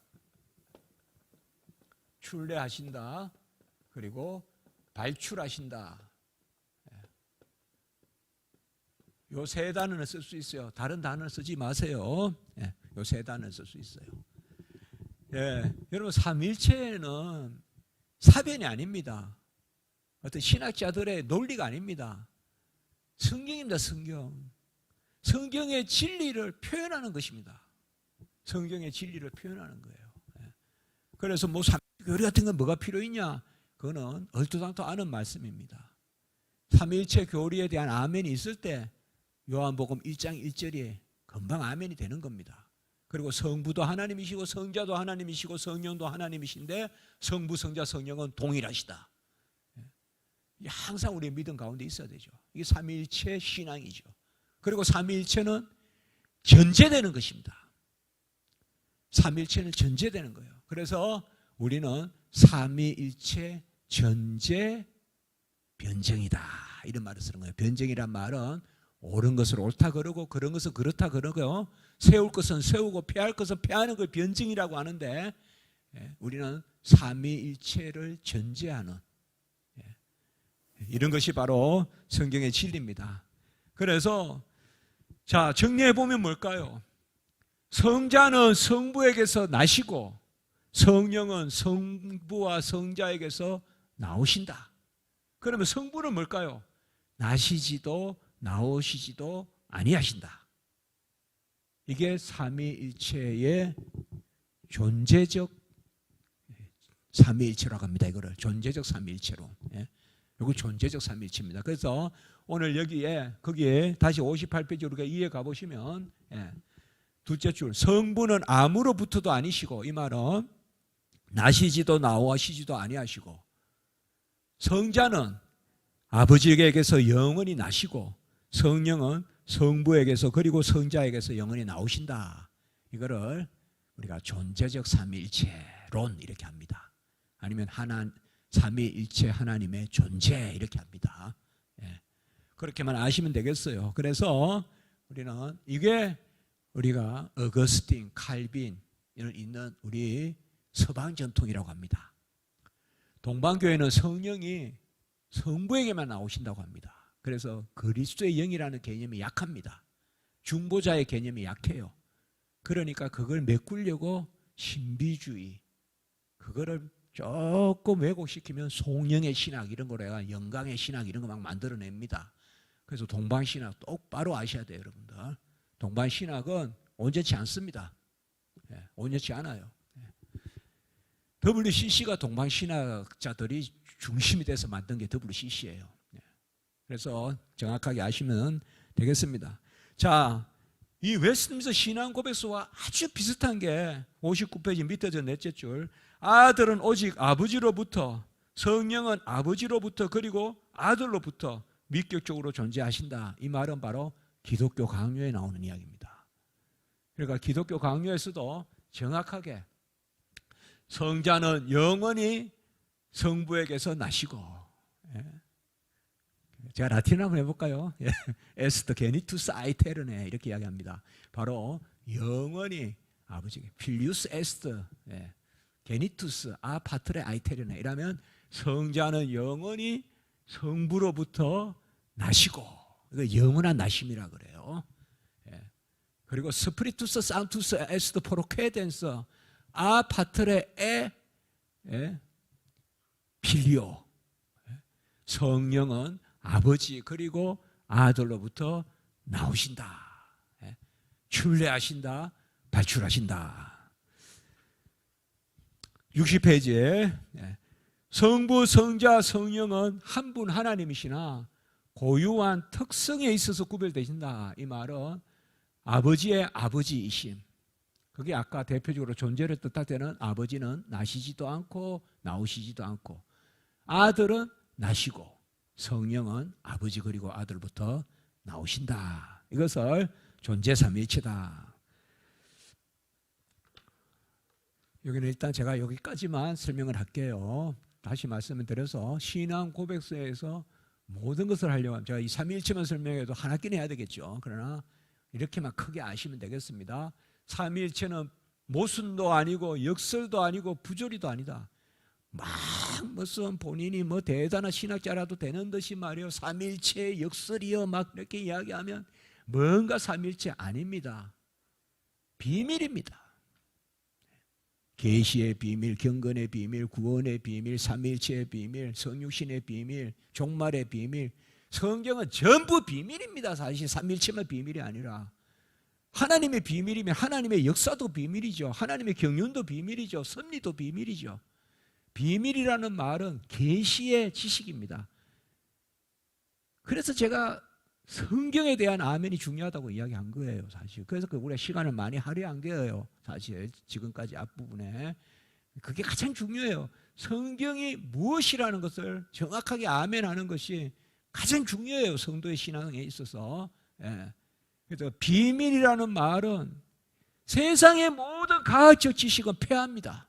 출래하신다, 그리고 발출하신다. 요 세 단어를 쓸 수 있어요. 다른 단어를 쓰지 마세요. 요 세 단어를 쓸 수 있어요. 여러분, 삼일체는 사변이 아닙니다. 어떤 신학자들의 논리가 아닙니다. 성경입니다. 성경. 성경의 진리를 표현하는 것입니다. 성경의 진리를 표현하는 거예요. 그래서 뭐 삼위교리 같은 건 뭐가 필요 있냐? 그거는 얼토당토 아는 말씀입니다. 삼위일체 교리에 대한 아멘이 있을 때 요한복음 1장 1절이 금방 아멘이 되는 겁니다. 그리고 성부도 하나님이시고 성자도 하나님이시고 성령도 하나님이신데 성부, 성자, 성령은 동일하시다. 항상 우리의 믿음 가운데 있어야 되죠. 이게 삼위일체 신앙이죠. 그리고 삼위일체는 전제되는 것입니다. 삼위일체는 전제되는 거예요. 그래서 우리는 삼위일체 전제 변정이다 이런 말을 쓰는 거예요. 변정이란 말은 옳은 것을 옳다 그러고 그런 것은 그렇다 그러고 세울 것은 세우고 폐할 것은 폐하는 걸 변증이라고 하는데, 우리는 삼위일체를 전제하는 이런 것이 바로 성경의 진리입니다. 그래서 자, 정리해 보면 뭘까요? 성자는 성부에게서 나시고 성령은 성부와 성자에게서 나오신다. 그러면 성부는 뭘까요? 나시지도 나오시지도 아니하신다. 이게 삼위일체의 존재적 삼위일체라고 합니다. 이거를 존재적 삼위일체로. 이거 존재적 삼위일체입니다. 그래서 오늘 거기에 다시 58페이지 우리가 이해 가보시면, 둘째 줄, 성부는 아무로부터도 아니시고, 이 말은 나시지도 나오시지도 아니하시고, 성자는 아버지에게서 영원히 나시고, 성령은 성부에게서 그리고 성자에게서 영원히 나오신다. 이거를 우리가 존재적 삼위일체론 이렇게 합니다. 아니면 삼위일체 하나님의 존재 이렇게 합니다. 그렇게만 아시면 되겠어요. 그래서 우리는 이게 우리가 어거스틴, 칼빈 이런 있는 우리 서방 전통이라고 합니다. 동방교회는 성령이 성부에게만 나오신다고 합니다. 그래서 그리스도의 영이라는 개념이 약합니다. 중보자의 개념이 약해요. 그러니까 그걸 메꾸려고 신비주의, 그거를 조금 왜곡시키면 송영의 신학 이런 거로 해가 영광의 신학 이런 거 막 만들어냅니다. 그래서 동방신학 똑바로 아셔야 돼요, 여러분들. 동방신학은 온전치 않습니다. 온전치 않아요. WCC가 동방신학자들이 중심이 돼서 만든 게 WCC예요. 그래서 정확하게 아시면 되겠습니다. 자, 이 웨스트민스터 신앙 고백서와 아주 비슷한 게 59페이지 밑에 저 넷째 줄, 아들은 오직 아버지로부터, 성령은 아버지로부터 그리고 아들로부터 위격적으로 존재하신다. 이 말은 바로 기독교 강요에 나오는 이야기입니다. 그러니까 기독교 강요에서도 정확하게 성자는 영원히 성부에게서 나시고, 제가 라틴어 한번 해볼까요? 에스터 게니투스 아이테르네 이렇게 이야기합니다. 바로 영원히 아버지 필리우스 에스터 게니투스 아 파트레 아이테르네 이라면 성자는 영원히 성부로부터 나시고, 이거 영원한 나심이라 그래요. 그리고 스피리투스 산투스 에스터 포로케덴서 아 파트레 에 필리오, 성령은 아버지 그리고 아들로부터 나오신다. 출래하신다. 발출하신다. 60페이지에 성부, 성자, 성령은 한 분 하나님이시나 고유한 특성에 있어서 구별되신다. 이 말은 아버지의 아버지이심. 그게 아까 대표적으로 존재를 뜻할 때는 아버지는 나시지도 않고 나오시지도 않고, 아들은 나시고 성령은 아버지 그리고 아들부터 나오신다. 이것을 존재 삼위일체다. 여기는 일단 제가 여기까지만 설명을 할게요. 다시 말씀을 드려서 신앙 고백서에서 모든 것을 하려고 하면 제가 이 삼위일체만 설명해도 한 학기는 해야 되겠죠. 그러나 이렇게만 크게 아시면 되겠습니다. 삼위일체는 모순도 아니고 역설도 아니고 부조리도 아니다. 막 무슨 본인이 뭐 대단한 신학자라도 되는 듯이 말이요, 삼일체 역설이요 막 이렇게 이야기하면 뭔가 삼일체 아닙니다. 비밀입니다. 계시의 비밀, 경건의 비밀, 구원의 비밀, 삼일체의 비밀, 성육신의 비밀, 종말의 비밀, 성경은 전부 비밀입니다. 사실 삼일체만 비밀이 아니라 하나님의 비밀이면 하나님의 역사도 비밀이죠. 하나님의 경륜도 비밀이죠. 섭리도 비밀이죠. 비밀이라는 말은 계시의 지식입니다. 그래서 제가 성경에 대한 아멘이 중요하다고 이야기한 거예요, 사실. 그래서 우리가 시간을 많이 할애한 거예요, 사실. 지금까지 앞부분에. 그게 가장 중요해요. 성경이 무엇이라는 것을 정확하게 아멘하는 것이 가장 중요해요, 성도의 신앙에 있어서. 그래서 비밀이라는 말은 세상의 모든 과학적 지식은 폐합니다.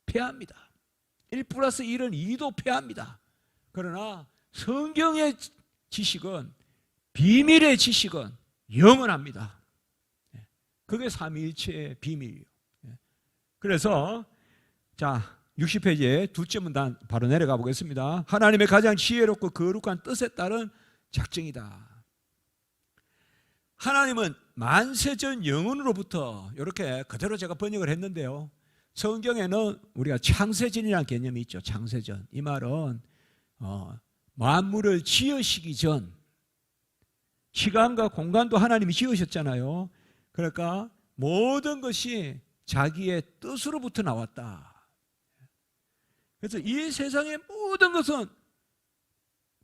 폐합니다. 1+1은 2도 폐합니다. 그러나 성경의 지식은, 비밀의 지식은 영원합니다. 그게 삼위일체의 비밀이에요. 그래서 자 60페이지에 둘째 문단 바로 내려가 보겠습니다. 하나님의 가장 지혜롭고 거룩한 뜻에 따른 작정이다. 하나님은 만세전 영원으로부터, 이렇게 그대로 제가 번역을 했는데요, 성경에는 우리가 창세전이라는 개념이 있죠. 창세전. 이 말은 만물을 지으시기 전, 시간과 공간도 하나님이 지으셨잖아요. 그러니까 모든 것이 자기의 뜻으로부터 나왔다. 그래서 이 세상의 모든 것은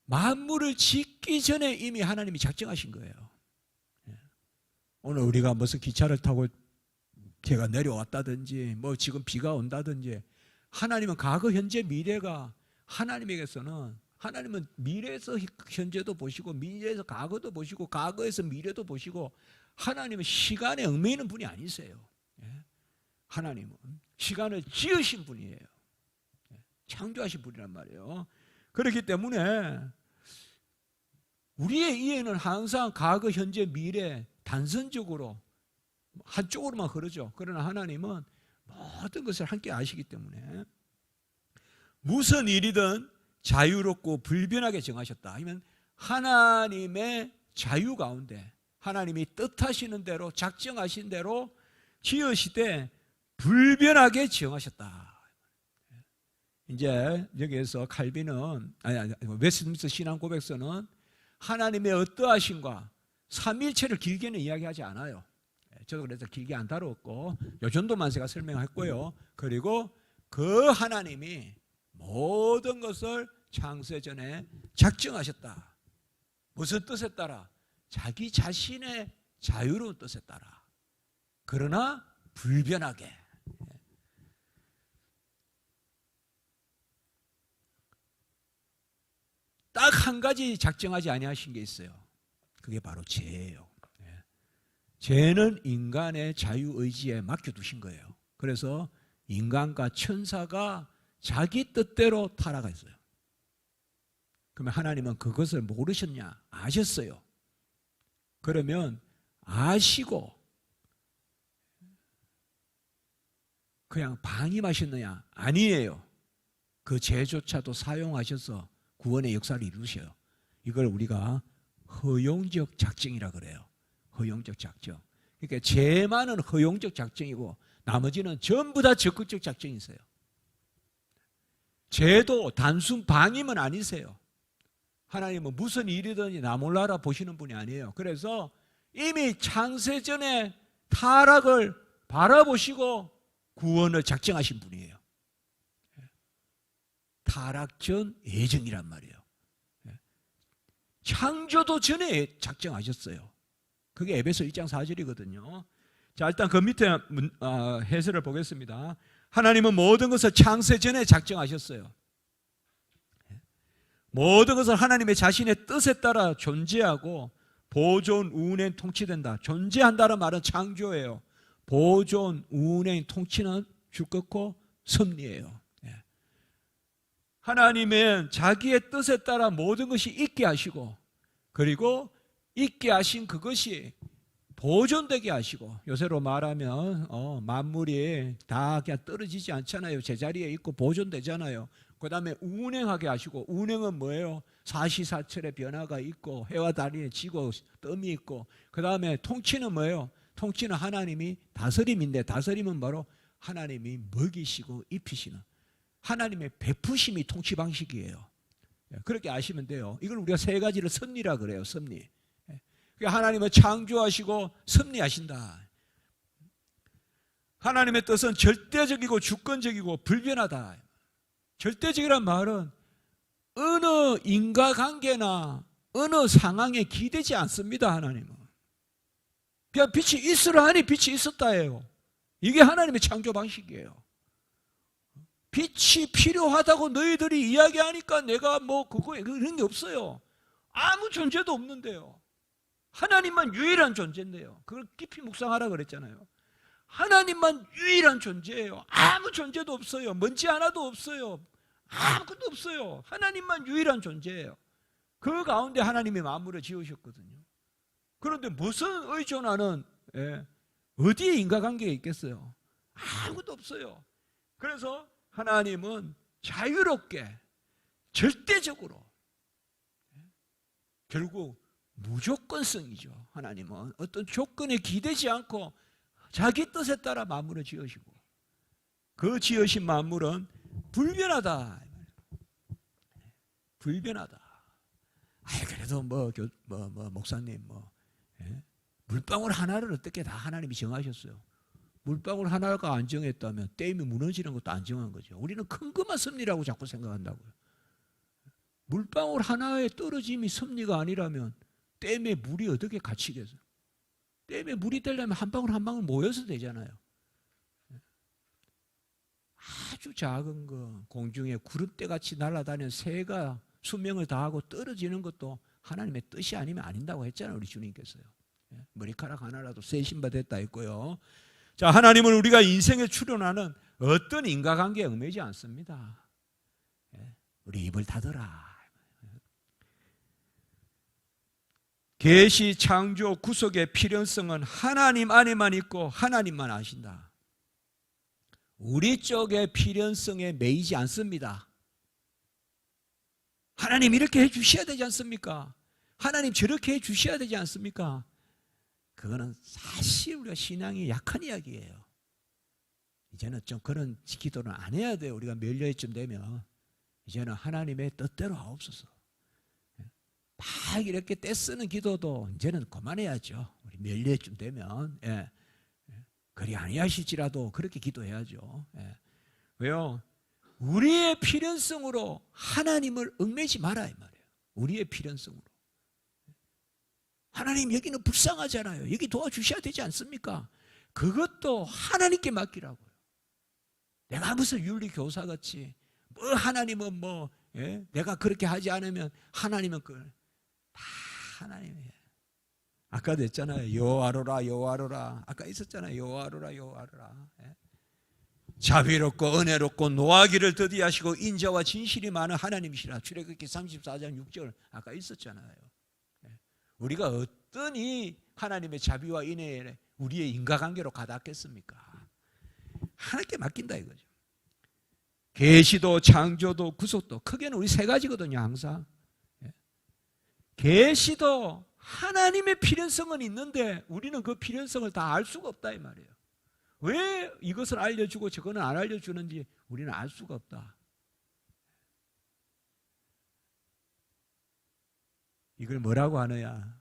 만물을 짓기 전에 이미 하나님이 작정하신 거예요. 오늘 우리가 무슨 기차를 타고 개가 내려왔다든지 뭐 지금 비가 온다든지, 하나님은 과거, 현재, 미래가, 하나님에게서는, 하나님은 미래에서 현재도 보시고 미래에서 과거도 보시고 과거에서 미래도 보시고, 하나님은 시간에 얽매이는 분이 아니세요. 하나님은 시간을 지으신 분이에요. 창조하신 분이란 말이에요. 그렇기 때문에 우리의 이해는 항상 과거, 현재, 미래 단선적으로 한쪽으로만 흐르죠. 그러나 하나님은 모든 것을 함께 아시기 때문에 무슨 일이든 자유롭고 불변하게 정하셨다. 아니면 하나님의 자유 가운데 하나님이 뜻하시는 대로 작정하신 대로 지으시되 불변하게 정하셨다. 이제 여기에서 칼빈은 웨스트민스터 신앙 고백서는 하나님의 어떠하심과 삼위일체를 길게는 이야기하지 않아요. 저도 그래서 길게 안 다뤘고 요전도 만세가 설명했고요. 그리고 그 하나님이 모든 것을 창세 전에 작정하셨다. 무슨 뜻에 따라? 자기 자신의 자유로운 뜻에 따라. 그러나 불변하게. 딱 한 가지 작정하지 아니하신 게 있어요. 그게 바로 죄예요. 죄는 인간의 자유의지에 맡겨두신 거예요. 그래서 인간과 천사가 자기 뜻대로 타락했어요. 그러면 하나님은 그것을 모르셨냐? 아셨어요. 그러면 아시고 그냥 방임하셨느냐? 아니에요. 그 죄조차도 사용하셔서 구원의 역사를 이루셔요. 이걸 우리가 허용적 작정이라 그래요. 허용적 작정. 그러니까 죄만은 허용적 작정이고 나머지는 전부 다 적극적 작정이세요. 죄도 단순 방임은 아니세요. 하나님은 무슨 일이든지 나 몰라라 보시는 분이 아니에요. 그래서 이미 창세 전에 타락을 바라보시고 구원을 작정하신 분이에요. 타락 전 예정이란 말이에요. 창조도 전에 작정하셨어요. 그게 에베소 1장 4절이거든요. 자, 일단 그 밑에 해설을 보겠습니다. 하나님은 모든 것을 창세 전에 작정하셨어요. 모든 것을 하나님의 자신의 뜻에 따라 존재하고 보존, 운행, 통치된다. 존재한다는 말은 창조예요. 보존, 운행, 통치는 주권고 섭리예요. 하나님은 자기의 뜻에 따라 모든 것이 있게 하시고 그리고 있게 하신 그것이 보존되게 하시고 요새로 말하면 만물이 다 그냥 떨어지지 않잖아요. 제자리에 있고 보존되잖아요. 그 다음에 운행하게 하시고 운행은 뭐예요? 사시사철의 변화가 있고 해와 달이 지고 뜸이 있고 그 다음에 통치는 뭐예요? 통치는 하나님이 다스림인데 다스림은 바로 하나님이 먹이시고 입히시는 하나님의 베푸심이 통치 방식이에요. 그렇게 아시면 돼요. 이걸 우리가 세 가지를 섭리라 그래요. 섭리. 하나님은 창조하시고 섭리하신다. 하나님의 뜻은 절대적이고 주권적이고 불변하다. 절대적이란 말은 어느 인과관계나 어느 상황에 기대지 않습니다. 하나님은 그냥 빛이 있으라 하니 빛이 있었다예요. 이게 하나님의 창조 방식이에요. 빛이 필요하다고 너희들이 이야기하니까 내가 그런 게 없어요. 아무 존재도 없는데요. 하나님만 유일한 존재인데요. 그걸 깊이 묵상하라 그랬잖아요. 하나님만 유일한 존재예요. 아무 존재도 없어요. 먼지 하나도 없어요. 아무것도 없어요. 하나님만 유일한 존재예요. 그 가운데 하나님이 만물을 지으셨거든요. 그런데 무슨 의존하는 어디에 인과관계가 있겠어요? 아무것도 없어요. 그래서 하나님은 자유롭게 절대적으로 결국 무조건성이죠. 하나님은 어떤 조건에 기대지 않고 자기 뜻에 따라 만물을 지으시고 그 지으신 만물은 불변하다. 불변하다. 그래도 목사님 물방울 하나를 어떻게 다 하나님이 정하셨어요? 물방울 하나가 안 정했다면 댐이 무너지는 것도 안 정한 거죠. 우리는 큰 것만 섭리라고 자꾸 생각한다고요. 물방울 하나의 떨어짐이 섭리가 아니라면 댐에 물이 어떻게 갇히겠어요? 댐에 물이 되려면 한 방울 한 방울 모여서 되잖아요. 아주 작은 거, 공중에 구름대같이 날아다니는 새가 수명을 다하고 떨어지는 것도 하나님의 뜻이 아니면 아닌다고 했잖아요. 우리 주님께서요. 머리카락 하나라도 새 신바 됐다 했고요. 자, 하나님은 우리가 인생에 출현하는 어떤 인과관계에 얽매이지 않습니다. 우리 입을 닫아라. 계시, 창조, 구속의 필연성은 하나님 안에만 있고 하나님만 아신다. 우리 쪽의 필연성에 매이지 않습니다. 하나님 이렇게 해주셔야 되지 않습니까? 하나님 저렇게 해주셔야 되지 않습니까? 그거는 사실 우리가 신앙이 약한 이야기예요. 이제는 좀 그런 기도는 안 해야 돼요. 우리가 멸류관쯤 되면 이제는 하나님의 뜻대로 하옵소서. 막 이렇게 떼쓰는 기도도 이제는 그만해야죠. 우리 멸류관쯤 되면. 그리 아니하실지라도 그렇게 기도해야죠. 왜요? 우리의 필연성으로 하나님을 얽매지 마라 이 말이에요. 우리의 필연성으로. 하나님 여기는 불쌍하잖아요. 여기 도와주셔야 되지 않습니까? 그것도 하나님께 맡기라고요. 내가 무슨 윤리교사같이 뭐 하나님은 뭐 내가 그렇게 하지 않으면 하나님은 그걸 다 하나님이에요. 아까도 했잖아요. 여호와로라 여호와로라. 아까 있었잖아요. 여호와로라 여호와로라. 자비롭고 은혜롭고 노하기를 더디하시고 인자와 진실이 많은 하나님이시라. 출애굽기 34장 6절 아까 있었잖아요. 우리가 어떠니 하나님의 자비와 인애에 우리의 인과관계로 가닿겠습니까? 하나님께 맡긴다 이거죠. 계시도 창조도 구속도 크게는 우리 세 가지거든요. 항상 계시도 하나님의 필연성은 있는데 우리는 그 필연성을 다 알 수가 없다 이 말이에요. 왜 이것을 알려주고 저거는 안 알려주는지 우리는 알 수가 없다. 이걸 뭐라고 하느냐?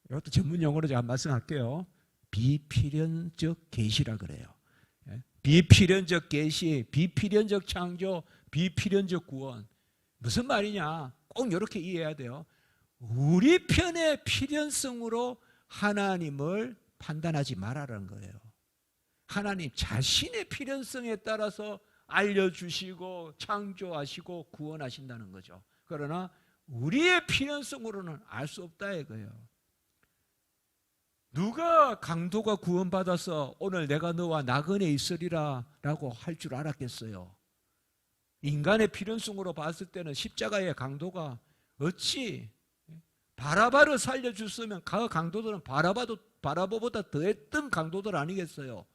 이것도 전문 용어로 제가 말씀할게요. 비필연적 계시라 그래요. 비필연적 계시, 비필연적 창조, 비필연적 구원. 무슨 말이냐? 꼭 이렇게 이해해야 돼요. 우리 편의 필연성으로 하나님을 판단하지 말아라는 거예요. 하나님 자신의 필연성에 따라서 알려주시고 창조하시고 구원하신다는 거죠. 그러나 우리의 필연성으로는 알 수 없다 이거예요. 누가 강도가 구원받아서 오늘 내가 너와 나그네 있으리라 라고 할 줄 알았겠어요? 인간의 필연성으로 봤을 때는 십자가의 강도가 어찌 바라바를 살려줬으면 그 강도들은 바라바보다 더했던 강도들 아니겠어요?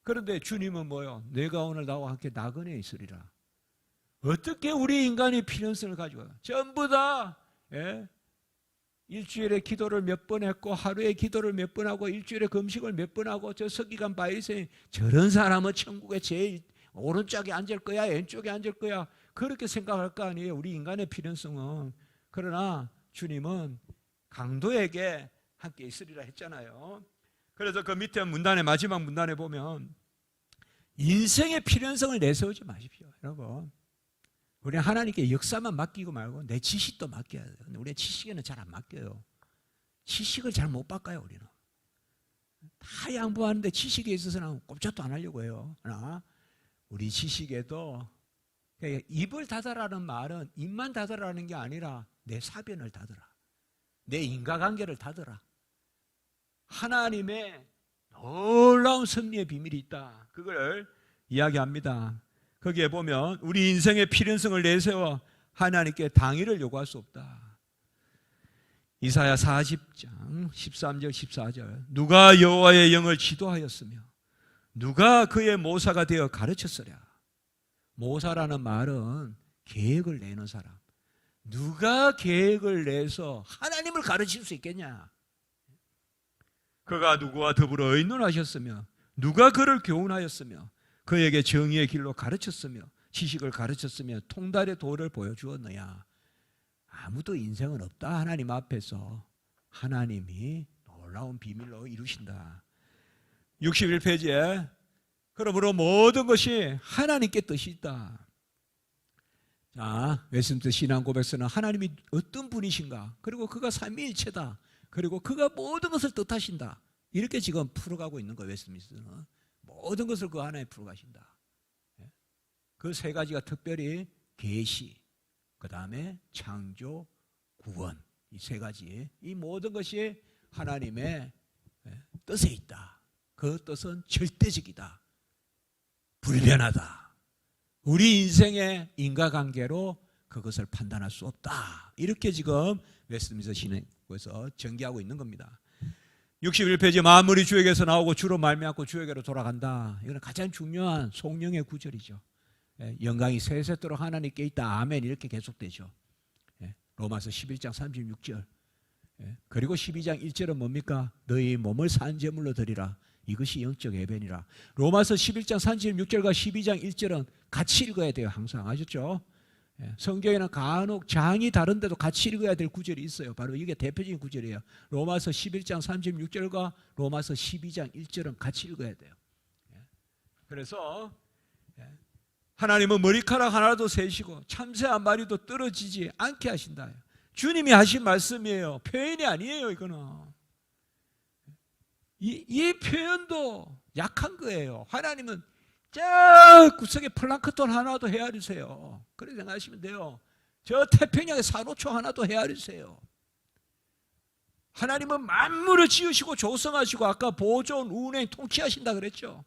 그런데 주님은 뭐요? 내가 오늘 나와 함께 나그네 있으리라. 어떻게 우리 인간의 필연성을 가지고 전부 다 일주일에 기도를 몇 번 했고 하루에 기도를 몇 번 하고 일주일에 금식을 몇 번 하고 저 서기관 바리새인 저런 사람은 천국에 제일 오른쪽에 앉을 거야 왼쪽에 앉을 거야 그렇게 생각할 거 아니에요. 우리 인간의 필연성은. 그러나 주님은 강도에게 함께 있으리라 했잖아요. 그래서 그 밑에 문단의 마지막 문단에 보면 인생의 필연성을 내세우지 마십시오. 여러분 우리는 하나님께 역사만 맡기고 말고 내 지식도 맡겨야 돼요. 근데 우리의 지식에는 잘 안 맡겨요. 지식을 잘 못 바꿔요. 우리는 다 양보하는데 지식에 있어서는 꼼짝도 안 하려고 해요. 그러나 우리 지식에도 입을 닫아라는 말은 입만 닫아라는 게 아니라 내 사변을 닫아라. 내 인과관계를 닫아라. 하나님의 놀라운 섭리의 비밀이 있다. 그걸 이야기합니다. 거기에 보면 우리 인생의 필연성을 내세워 하나님께 당의를 요구할 수 없다. 이사야 40장 13절 14절 누가 여호와의 영을 지도하였으며 누가 그의 모사가 되어 가르쳤으랴. 모사라는 말은 계획을 내는 사람. 누가 계획을 내서 하나님을 가르칠 수 있겠냐? 그가 누구와 더불어 의논하셨으며 누가 그를 교훈하였으며 그에게 정의의 길로 가르쳤으며 지식을 가르쳤으며 통달의 도를 보여주었느냐. 아무도 인생은 없다. 하나님 앞에서 하나님이 놀라운 비밀로 이루신다. 61페이지에 그러므로 모든 것이 하나님께 뜻이 있다. 자, 웨스민스터 신앙 고백서는 하나님이 어떤 분이신가, 그리고 그가 삼위일체다, 그리고 그가 모든 것을 뜻하신다. 이렇게 지금 풀어가고 있는 거예요. 웨스민스터는 모든 것을 그 하나에 풀어가신다. 그 세 가지가 특별히 계시, 그 다음에 창조, 구원, 이 세 가지, 이 모든 것이 하나님의 뜻에 있다. 그 뜻은 절대적이다, 불변하다. 우리 인생의 인과관계로 그것을 판단할 수 없다. 이렇게 지금 웨스트민스터 신학에서 전개하고 있는 겁니다. 61페이지 만물이 주에게서 나오고 주로 말미암고 주에게로 돌아간다. 이거는 가장 중요한 성령의 구절이죠. 영광이 세세토록 하나님께 있다. 아멘. 이렇게 계속되죠. 로마서 11장 36절. 그리고 12장 1절은 뭡니까? 너희 몸을 산제물로 드리라. 이것이 영적 예배니라. 로마서 11장 36절과 12장 1절은 같이 읽어야 돼요. 항상 아셨죠? 성경에는 간혹 장이 다른데도 같이 읽어야 될 구절이 있어요. 바로 이게 대표적인 구절이에요. 로마서 11장 36절과 로마서 12장 1절은 같이 읽어야 돼요. 그래서 하나님은 머리카락 하나도 세시고 참새 한 마리도 떨어지지 않게 하신다. 주님이 하신 말씀이에요. 표현이 아니에요. 이거는 이 표현도 약한 거예요. 하나님은 저 구석에 플랑크톤 하나도 헤아리세요. 그렇게 생각하시면 돼요. 저 태평양의 산호초 하나도 헤아리세요. 하나님은 만물을 지으시고 조성하시고 아까 보존, 운행, 통치하신다 그랬죠.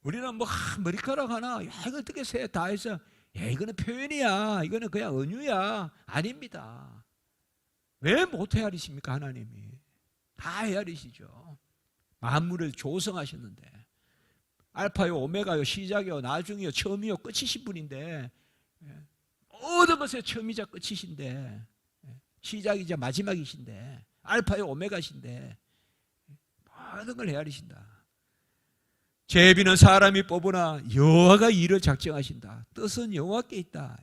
우리는 뭐 머리카락 하나, 야 이거 어떻게 세? 다 해서 야 이거는 표현이야, 이거는 그냥 은유야. 아닙니다. 왜 못 헤아리십니까? 하나님이 다 헤아리시죠. 만물을 조성하셨는데 알파요 오메가요 시작이요 나중이요 처음이요 끝이신 분인데 모든 것의 처음이자 끝이신데 시작이자 마지막이신데 알파요 오메가신데 모든 걸 헤아리신다. 제비는 사람이 뽑으나 여호와가 이를 작정하신다. 뜻은 여호와께 있다.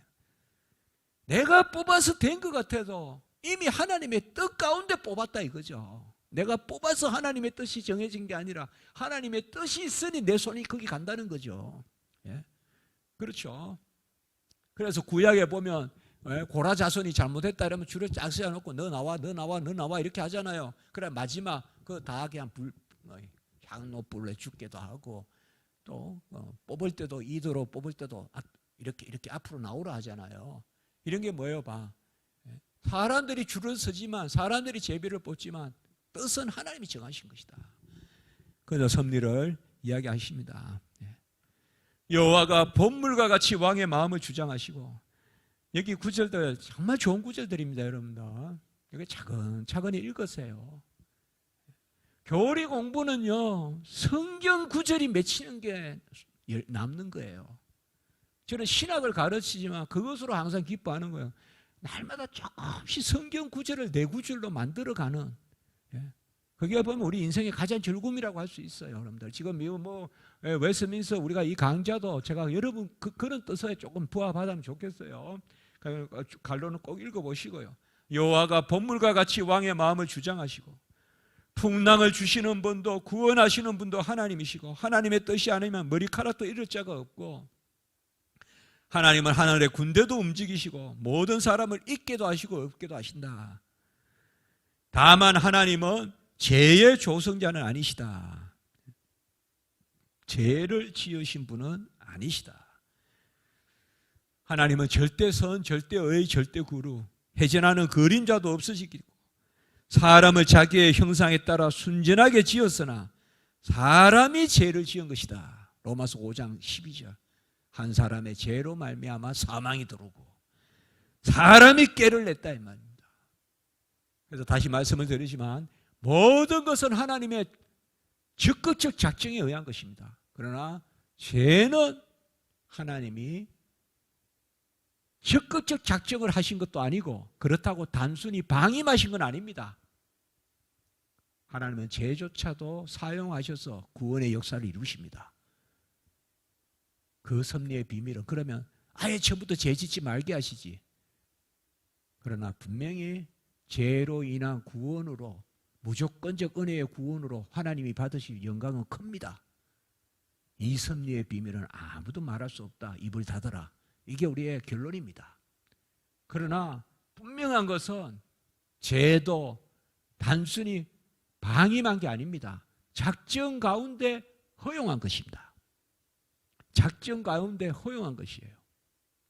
내가 뽑아서 된 것 같아도 이미 하나님의 뜻 가운데 뽑았다 이거죠. 내가 뽑아서 하나님의 뜻이 정해진 게 아니라 하나님의 뜻이 있으니 내 손이 거기 간다는 거죠. 그렇죠. 그래서 구약에 보면 고라 자손이 잘못했다 이러면 줄을 쫙 세워놓고 너 나와 너 나와 너 나와 이렇게 하잖아요. 그래 마지막 그 다 그냥 향로불에 죽게도 하고 또 뽑을 때도 이도로 뽑을 때도 이렇게 앞으로 나오라 하잖아요. 이런 게 뭐예요? 봐. 사람들이 줄을 서지만 사람들이 제비를 뽑지만 뜻은 하나님이 정하신 것이다. 그래서 섭리를 이야기하십니다. 여호와가 본물과 같이 왕의 마음을 주장하시고 여기 구절들 정말 좋은 구절들입니다. 여러분들 여기 차근차근히 읽으세요. 교리 공부는요 성경 구절이 맺히는 게 남는 거예요. 저는 신학을 가르치지만 그것으로 항상 기뻐하는 거예요. 날마다 조금씩 성경 구절을 내 구절로 만들어가는 그게 보면 우리 인생의 가장 즐거움이라고 할 수 있어요. 여러분들 지금 웨스트민스터 우리가 이 강좌도 제가 여러분 그런 뜻에 조금 부합하다면 좋겠어요. 갈로는 꼭 읽어보시고요. 여호와가 본물과 같이 왕의 마음을 주장하시고 풍랑을 주시는 분도 구원하시는 분도 하나님이시고 하나님의 뜻이 아니면 머리카락도 잃을 자가 없고 하나님은 하늘의 군대도 움직이시고 모든 사람을 있게도 하시고 없게도 하신다. 다만 하나님은 죄의 조성자는 아니시다. 죄를 지으신 분은 아니시다. 하나님은 절대선, 절대의, 절대구루 해전하는 그림자도 없으시고 사람을 자기의 형상에 따라 순전하게 지었으나 사람이 죄를 지은 것이다. 로마서 5장 12절. 한 사람의 죄로 말미암아 사망이 들어오고 사람이 꾀를 냈다 이 말입니다. 그래서 다시 말씀을 드리지만 모든 것은 하나님의 적극적 작정에 의한 것입니다. 그러나 죄는 하나님이 적극적 작정을 하신 것도 아니고 그렇다고 단순히 방임하신 건 아닙니다. 하나님은 죄조차도 사용하셔서 구원의 역사를 이루십니다. 그 섭리의 비밀은 그러면 아예 처음부터 죄 짓지 말게 하시지. 그러나 분명히 죄로 인한 구원으로 무조건적 은혜의 구원으로 하나님이 받으실 영광은 큽니다. 이 섭리의 비밀은 아무도 말할 수 없다. 입을 닫아라. 이게 우리의 결론입니다. 그러나 분명한 것은 죄도 단순히 방임한 게 아닙니다. 작정 가운데 허용한 것입니다. 작정 가운데 허용한 것이에요.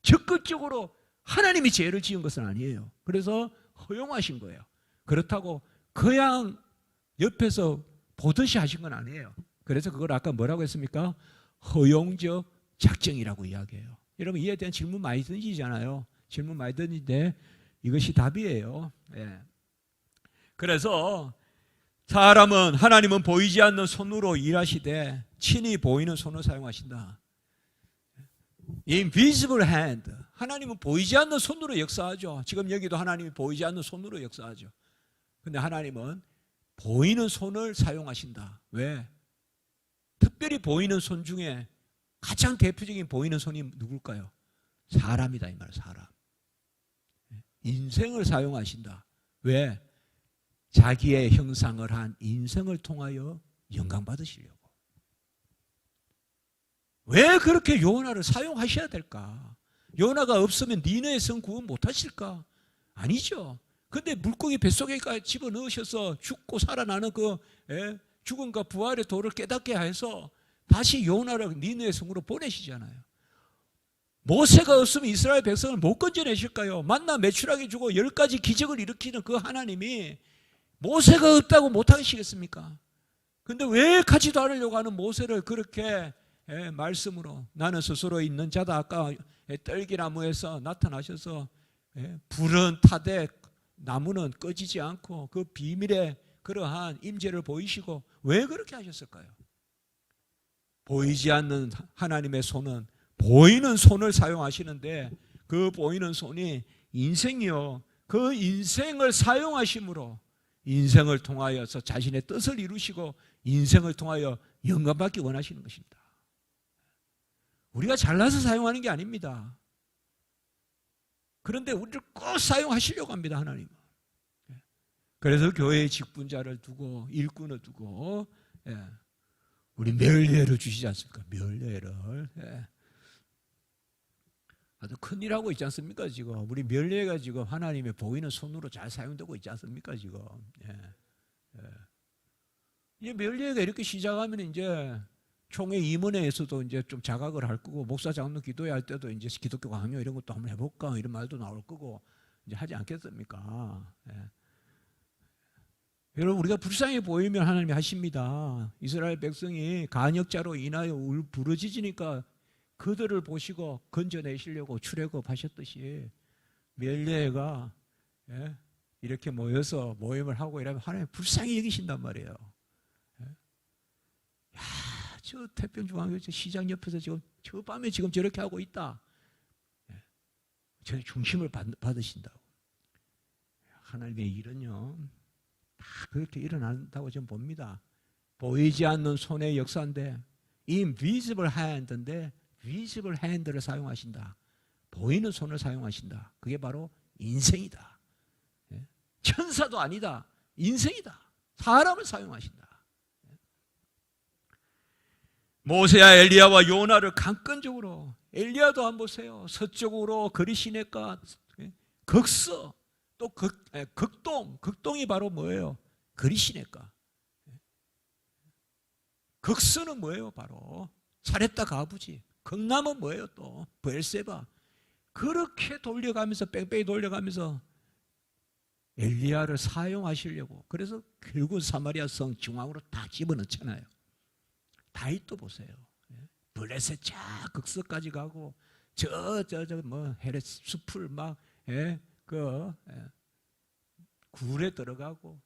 적극적으로 하나님이 죄를 지은 것은 아니에요. 그래서 허용하신 거예요. 그렇다고 그냥 옆에서 보듯이 하신 건 아니에요. 그래서 그걸 아까 뭐라고 했습니까? 허용적 작정이라고 이야기해요. 여러분 이에 대한 질문 많이 던지잖아요. 질문 많이 던지는데 이것이 답이에요. 예. 그래서 사람은 하나님은 보이지 않는 손으로 일하시되 친히 보이는 손을 사용하신다. Invisible hand. 하나님은 보이지 않는 손으로 역사하죠. 지금 여기도 하나님이 보이지 않는 손으로 역사하죠. 근데 하나님은 보이는 손을 사용하신다. 왜? 특별히 보이는 손 중에 가장 대표적인 보이는 손이 누굴까요? 사람이다 이 말이에요. 사람. 인생을 사용하신다. 왜? 자기의 형상을 한 인생을 통하여 영광 받으시려고. 왜 그렇게 요나를 사용하셔야 될까? 요나가 없으면 니네의 성 구원 못하실까? 아니죠. 근데 물고기 뱃속에까지 집어넣으셔서 죽고 살아나는 그 죽음과 부활의 도를 깨닫게 해서 다시 요나를 니네의 성으로 보내시잖아요. 모세가 없으면 이스라엘 백성을 못 건져내실까요? 만나 매출하게 주고 10가지 기적을 일으키는 그 하나님이 모세가 없다고 못하시겠습니까? 근데 왜 가지도 않으려고 하는 모세를 그렇게 말씀으로 나는 스스로 있는 자다. 아까 떨기나무에서 나타나셔서 불은 타되 나무는 꺼지지 않고 그 비밀의 그러한 임재를 보이시고 왜 그렇게 하셨을까요? 보이지 않는 하나님의 손은 보이는 손을 사용하시는데 그 보이는 손이 인생이요. 그 인생을 사용하심으로 인생을 통하여서 자신의 뜻을 이루시고 인생을 통하여 영광받기 원하시는 것입니다. 우리가 잘나서 사용하는 게 아닙니다. 그런데 우리를 꼭 사용하시려고 합니다. 하나님은. 그래서 교회의 직분자를 두고 일꾼을 두고 우리 멸례를 주시지 않습니까? 멸례를. 아주 큰일 하고 있지 않습니까? 지금 우리 멸례가 지금 하나님의 보이는 손으로 잘 사용되고 있지 않습니까? 지금. 이제 멸례가 이렇게 시작하면 이제 총회 임원회에서도 이제 좀 자각을 할 거고 목사 장로 기도회 할 때도 이제 기독교 강요 이런 것도 한번 해볼까 이런 말도 나올 거고 이제 하지 않겠습니까? 여러분 우리가 불쌍해 보이면 하나님이 하십니다. 이스라엘 백성이 간역자로 인하여 부르짖으니까 그들을 보시고 건져내시려고 출애굽하셨듯이 멜레가 이렇게 모여서 모임을 하고 이러면 하나님 불쌍히 여기신단 말이에요. 야, 저 태평중앙교회 시장 옆에서 지금 저 밤에 지금 저렇게 하고 있다. 저 중심을 받으신다고. 하나님의 일은요 다 그렇게 일어난다고 저는 봅니다. 보이지 않는 손의 역사인데 invisible hand인데 visible hand를 사용하신다. 보이는 손을 사용하신다. 그게 바로 인생이다. 천사도 아니다. 인생이다. 사람을 사용하신다. 모세야 엘리야와 요나를 강권적으로 엘리야도 한번 보세요. 서쪽으로 거리 시내가 극서 또 극동이 바로 뭐예요? 거리 시내가. 극서는 뭐예요? 바로 사렙다 가부지. 극남은 뭐예요? 또 브엘세바. 그렇게 돌려가면서 뺑뺑이 돌려가면서 엘리야를 사용하시려고. 그래서 결국 사마리아 성 중앙으로 다 집어넣잖아요. 다윗도 보세요. 블레셋 쫙 극서까지 가고 뭐 헤렛 숲을 막 굴에 들어가고.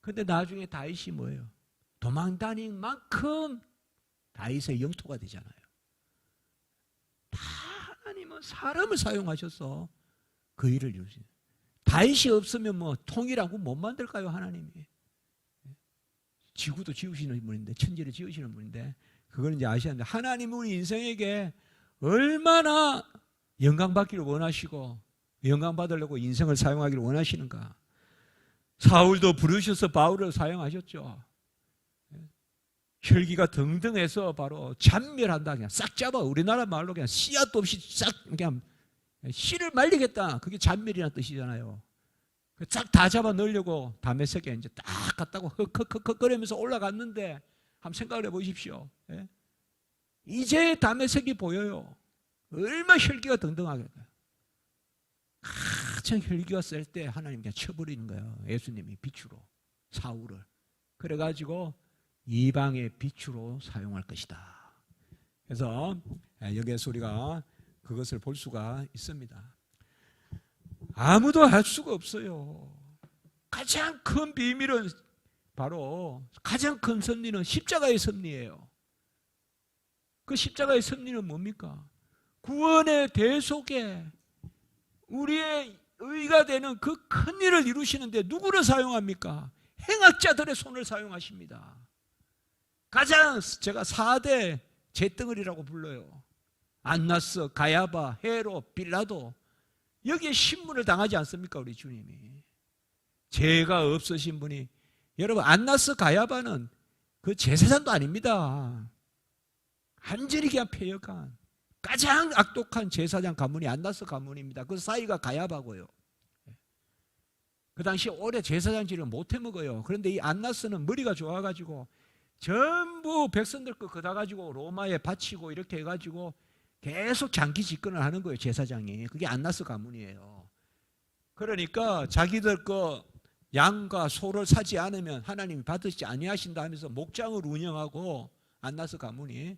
근데 나중에 다윗이 뭐예요? 도망 다닌 만큼 다윗의 영토가 되잖아요. 다 하나님은 사람을 사용하셔서 그 일을 이루시는. 다윗이 없으면 뭐 통일하고 못 만들까요? 하나님이. 지구도 지으시는 분인데, 천지를 지으시는 분인데, 그걸 이제 아셔야 하는데, 하나님은 우리 인생에게 얼마나 영광받기를 원하시고 영광받으려고 인생을 사용하기를 원하시는가. 사울도 부르셔서 바울을 사용하셨죠. 혈기가 등등해서 바로 잔멸한다. 그냥 싹 잡아. 우리나라 말로 그냥 씨앗도 없이 싹 그냥 씨를 말리겠다. 그게 잔멸이라는 뜻이잖아요. 싹 다 잡아 넣으려고 다메섹에 이제 딱 갔다고 흑흑흑흑거리면서 올라갔는데 한번 생각을 해보십시오. 이제 다메섹이 보여요. 얼마나 혈기가 등등하게. 한참 혈기가 셀 때 하나님 그냥 쳐버리는 거예요. 예수님이 빛으로 사울을. 그래가지고 이방의 빛으로 사용할 것이다. 그래서 여기에서 우리가 그것을 볼 수가 있습니다. 아무도 알 수가 없어요. 가장 큰 비밀은 바로 가장 큰 섭리는 십자가의 섭리예요. 그 십자가의 섭리는 뭡니까? 구원의 대속에 우리의 의가 되는 그 큰 일을 이루시는데 누구를 사용합니까? 행악자들의 손을 사용하십니다. 가장 제가 4대 잿덩어리라고 불러요. 안나스, 가야바, 헤롯, 빌라도, 여기에 신문을 당하지 않습니까? 우리 주님이. 죄가 없으신 분이, 여러분 안나스, 가야바는 그 제사장도 아닙니다. 완전히 그냥 폐역한 가장 악독한 제사장 가문이 안나스 가문입니다. 그 사이가 가야바고요. 그 당시 오래 제사장질을 못해 먹어요. 그런데 이 안나스는 머리가 좋아가지고 전부 백성들 거 걷어 가지고 로마에 바치고 이렇게 해가지고 계속 장기 집권을 하는 거예요. 제사장이. 그게 안나스 가문이에요. 그러니까 자기들 거 양과 소를 사지 않으면 하나님이 받으시지 아니하신다 하면서 목장을 운영하고, 안나스 가문이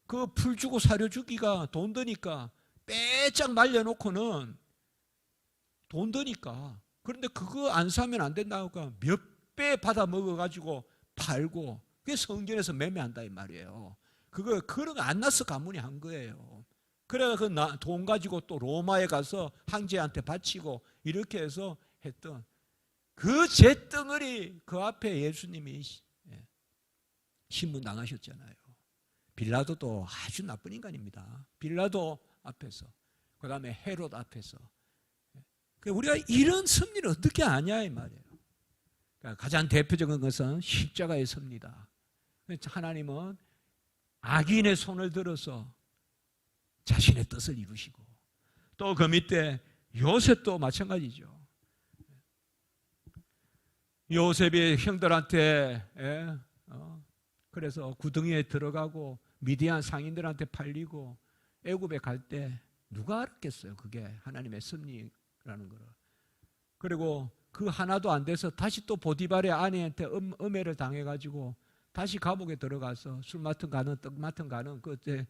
그 풀 주고 사료 주기가 돈 드니까 빼짝 말려놓고는 돈 드니까, 그런데 그거 안 사면 안 된다니까 몇 배 받아 먹어가지고 팔고, 그게 성전에서 매매한다 이 말이에요. 그런 거 안나스 가문이 한 거예요. 그래서 그 돈 가지고 또 로마에 가서 황제한테 바치고 이렇게 해서 했던 그 잿덩어리, 그 앞에 예수님이 신문 당하셨잖아요. 빌라도도 아주 나쁜 인간입니다. 빌라도 앞에서, 그 다음에 헤롯 앞에서. 우리가 이런 섭리를 어떻게 아냐 이 말이에요. 그러니까 가장 대표적인 것은 십자가의 섭리다. 하나님은 악인의 손을 들어서 자신의 뜻을 이루시고, 또 그 밑에 요셉도 마찬가지죠. 요셉이 형들한테 그래서 구덩이에 들어가고 미디안 상인들한테 팔리고 애굽에 갈 때 누가 알았겠어요? 그게 하나님의 섭리라는 거를. 그리고 그 하나도 안 돼서 다시 또 보디발의 아내한테 음해를 당해가지고 다시 감옥에 들어가서 술 맡은 가는 떡 맡은 가는 그때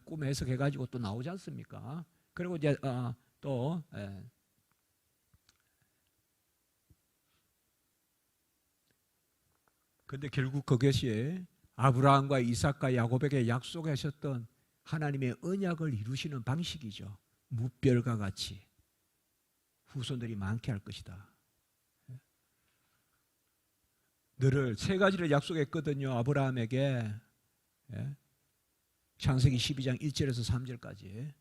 꿈 해석해가지고 또 나오지 않습니까? 그리고 이제 또 근데 결국 그것이 아브라함과 이삭과 야곱에게 약속하셨던 하나님의 언약을 이루시는 방식이죠. 무별과 같이 후손들이 많게 할 것이다. 너를 세 가지를 약속했거든요. 아브라함에게. 창세기 12장 1절에서 3절까지.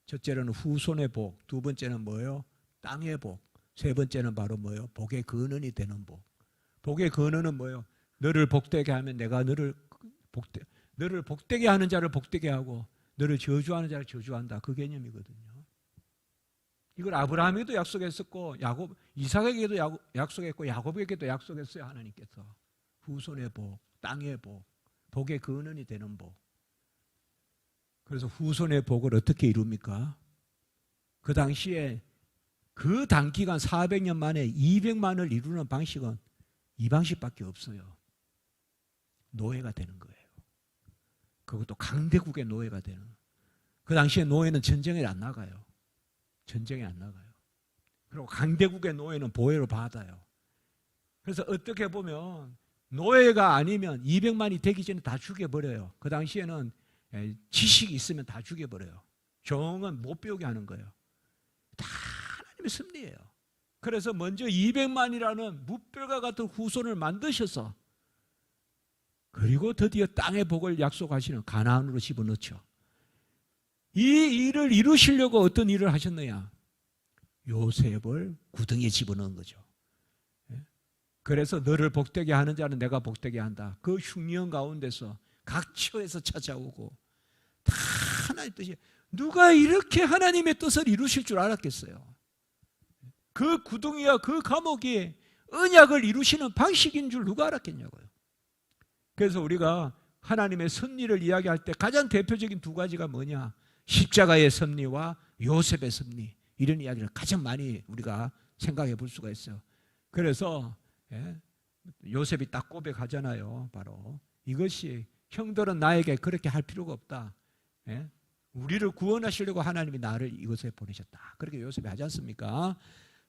첫째는 후손의 복, 두 번째는 뭐예요? 땅의 복, 세 번째는 바로 뭐예요? 복의 근원이 되는 복. 복의 근원은 뭐예요? 너를 복되게 하면 내가 너를 복되게 하는 자를 복되게 하고 너를 저주하는 자를 저주한다. 그 개념이거든요. 이걸 아브라함에게도 약속했었고 이삭에게도 약속했고 야곱에게도 약속했어요. 하나님께서 후손의 복, 땅의 복, 복의 근원이 되는 복. 그래서 후손의 복을 어떻게 이룹니까? 그 당시에 그 단기간 400년 만에 200만을 이루는 방식은 이 방식밖에 없어요. 노예가 되는 거예요. 그것도 강대국의 노예가 되는. 그 당시에 노예는 전쟁에 안 나가요. 전쟁에 안 나가요. 그리고 강대국의 노예는 보호를 받아요. 그래서 어떻게 보면 노예가 아니면 200만이 되기 전에 다 죽여버려요. 그 당시에는 지식이 있으면 다 죽여버려요. 종은 못 배우게 하는 거예요. 다 하나님의 섭리예요. 그래서 먼저 200만이라는 무별과 같은 후손을 만드셔서, 그리고 드디어 땅의 복을 약속하시는 가나안으로 집어넣죠. 이 일을 이루시려고 어떤 일을 하셨느냐? 요셉을 구덩이에 집어넣은 거죠. 그래서 너를 복되게 하는 자는 내가 복되게 한다. 그 흉년 가운데서 각 처에서 찾아오고 다 하나님의 뜻이. 누가 이렇게 하나님의 뜻을 이루실 줄 알았겠어요? 그 구덩이와 그 감옥이 언약을 이루시는 방식인 줄 누가 알았겠냐고요. 그래서 우리가 하나님의 섭리를 이야기할 때 가장 대표적인 두 가지가 뭐냐? 십자가의 섭리와 요셉의 섭리, 이런 이야기를 가장 많이 우리가 생각해 볼 수가 있어요. 그래서 요셉이 딱 고백하잖아요. 바로 이것이 형들은 나에게 그렇게 할 필요가 없다. 우리를 구원하시려고 하나님이 나를 이곳에 보내셨다. 그렇게 요셉이 하지 않습니까?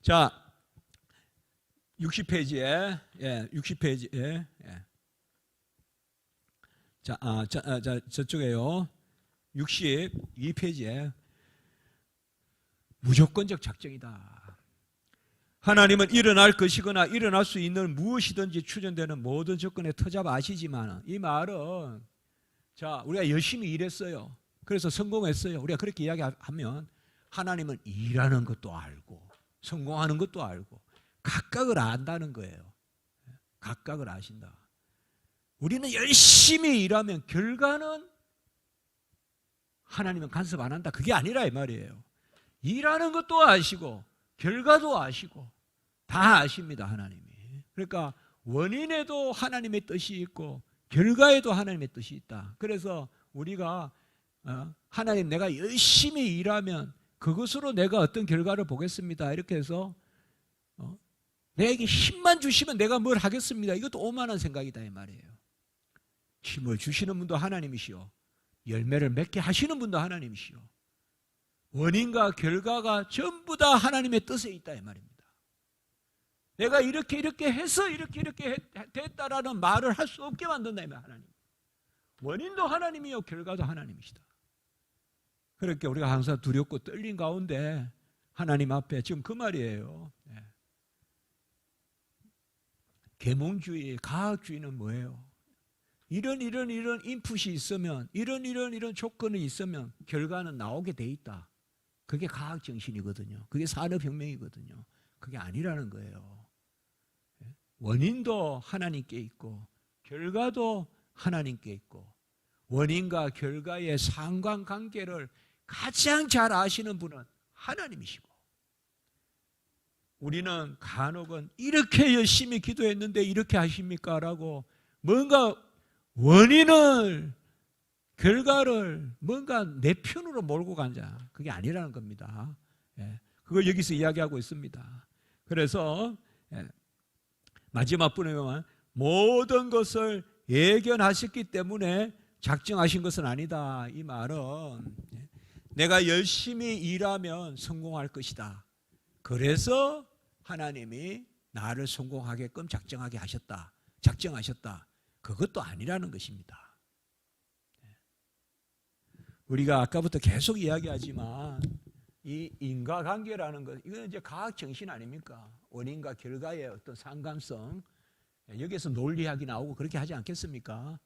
자, 60페이지에 60페이지에 저쪽에요. 62페이지에 무조건적 작정이다. 하나님은 일어날 것이거나 일어날 수 있는 무엇이든지 추진되는 모든 조건에 터잡아 아시지만, 이 말은 자, 우리가 열심히 일했어요. 그래서 성공했어요. 우리가 그렇게 이야기하면 하나님은 일하는 것도 알고 성공하는 것도 알고 각각을 안다는 거예요. 각각을 아신다. 우리는 열심히 일하면 결과는 하나님은 간섭 안 한다. 그게 아니라 이 말이에요. 일하는 것도 아시고 결과도 아시고 다 아십니다. 하나님이. 그러니까 원인에도 하나님의 뜻이 있고 결과에도 하나님의 뜻이 있다. 그래서 우리가 하나님, 내가 열심히 일하면 그것으로 내가 어떤 결과를 보겠습니다. 이렇게 해서 내게 힘만 주시면 내가 뭘 하겠습니다. 이것도 오만한 생각이다 이 말이에요. 힘을 주시는 분도 하나님이시오. 열매를 맺게 하시는 분도 하나님이시오. 원인과 결과가 전부 다 하나님의 뜻에 있다 이 말입니다. 내가 이렇게 해서 이렇게 됐다라는 말을 할 수 없게 만든다 이 말. 하나님. 원인도 하나님이요 결과도 하나님이시다. 그렇게 우리가 항상 두렵고 떨린 가운데 하나님 앞에 지금 그 말이에요. 계몽주의, 과학주의는 뭐예요? 이런 인풋이 있으면, 이런 조건이 있으면 결과는 나오게 돼 있다. 그게 과학정신이거든요. 그게 산업혁명이거든요. 그게 아니라는 거예요. 원인도 하나님께 있고 결과도 하나님께 있고, 원인과 결과의 상관관계를 가장 잘 아시는 분은 하나님이시고, 우리는 간혹은 이렇게 열심히 기도했는데 이렇게 하십니까? 라고 뭔가 원인을, 결과를 뭔가 내 편으로 몰고 가자. 그게 아니라는 겁니다. 그걸 여기서 이야기하고 있습니다. 그래서 마지막 분에 보면 모든 것을 예견하셨기 때문에 작정하신 것은 아니다. 이 말은 내가 열심히 일하면 성공할 것이다. 그래서 하나님이 나를 성공하게끔 작정하셨다. 그것도 아니라는 것입니다. 우리가 아까부터 계속 이야기하지만 이 인과관계라는 것, 이건 이제 과학 정신 아닙니까? 원인과 결과의 어떤 상관성, 여기에서 논리학이 나오고 그렇게 하지 않겠습니까?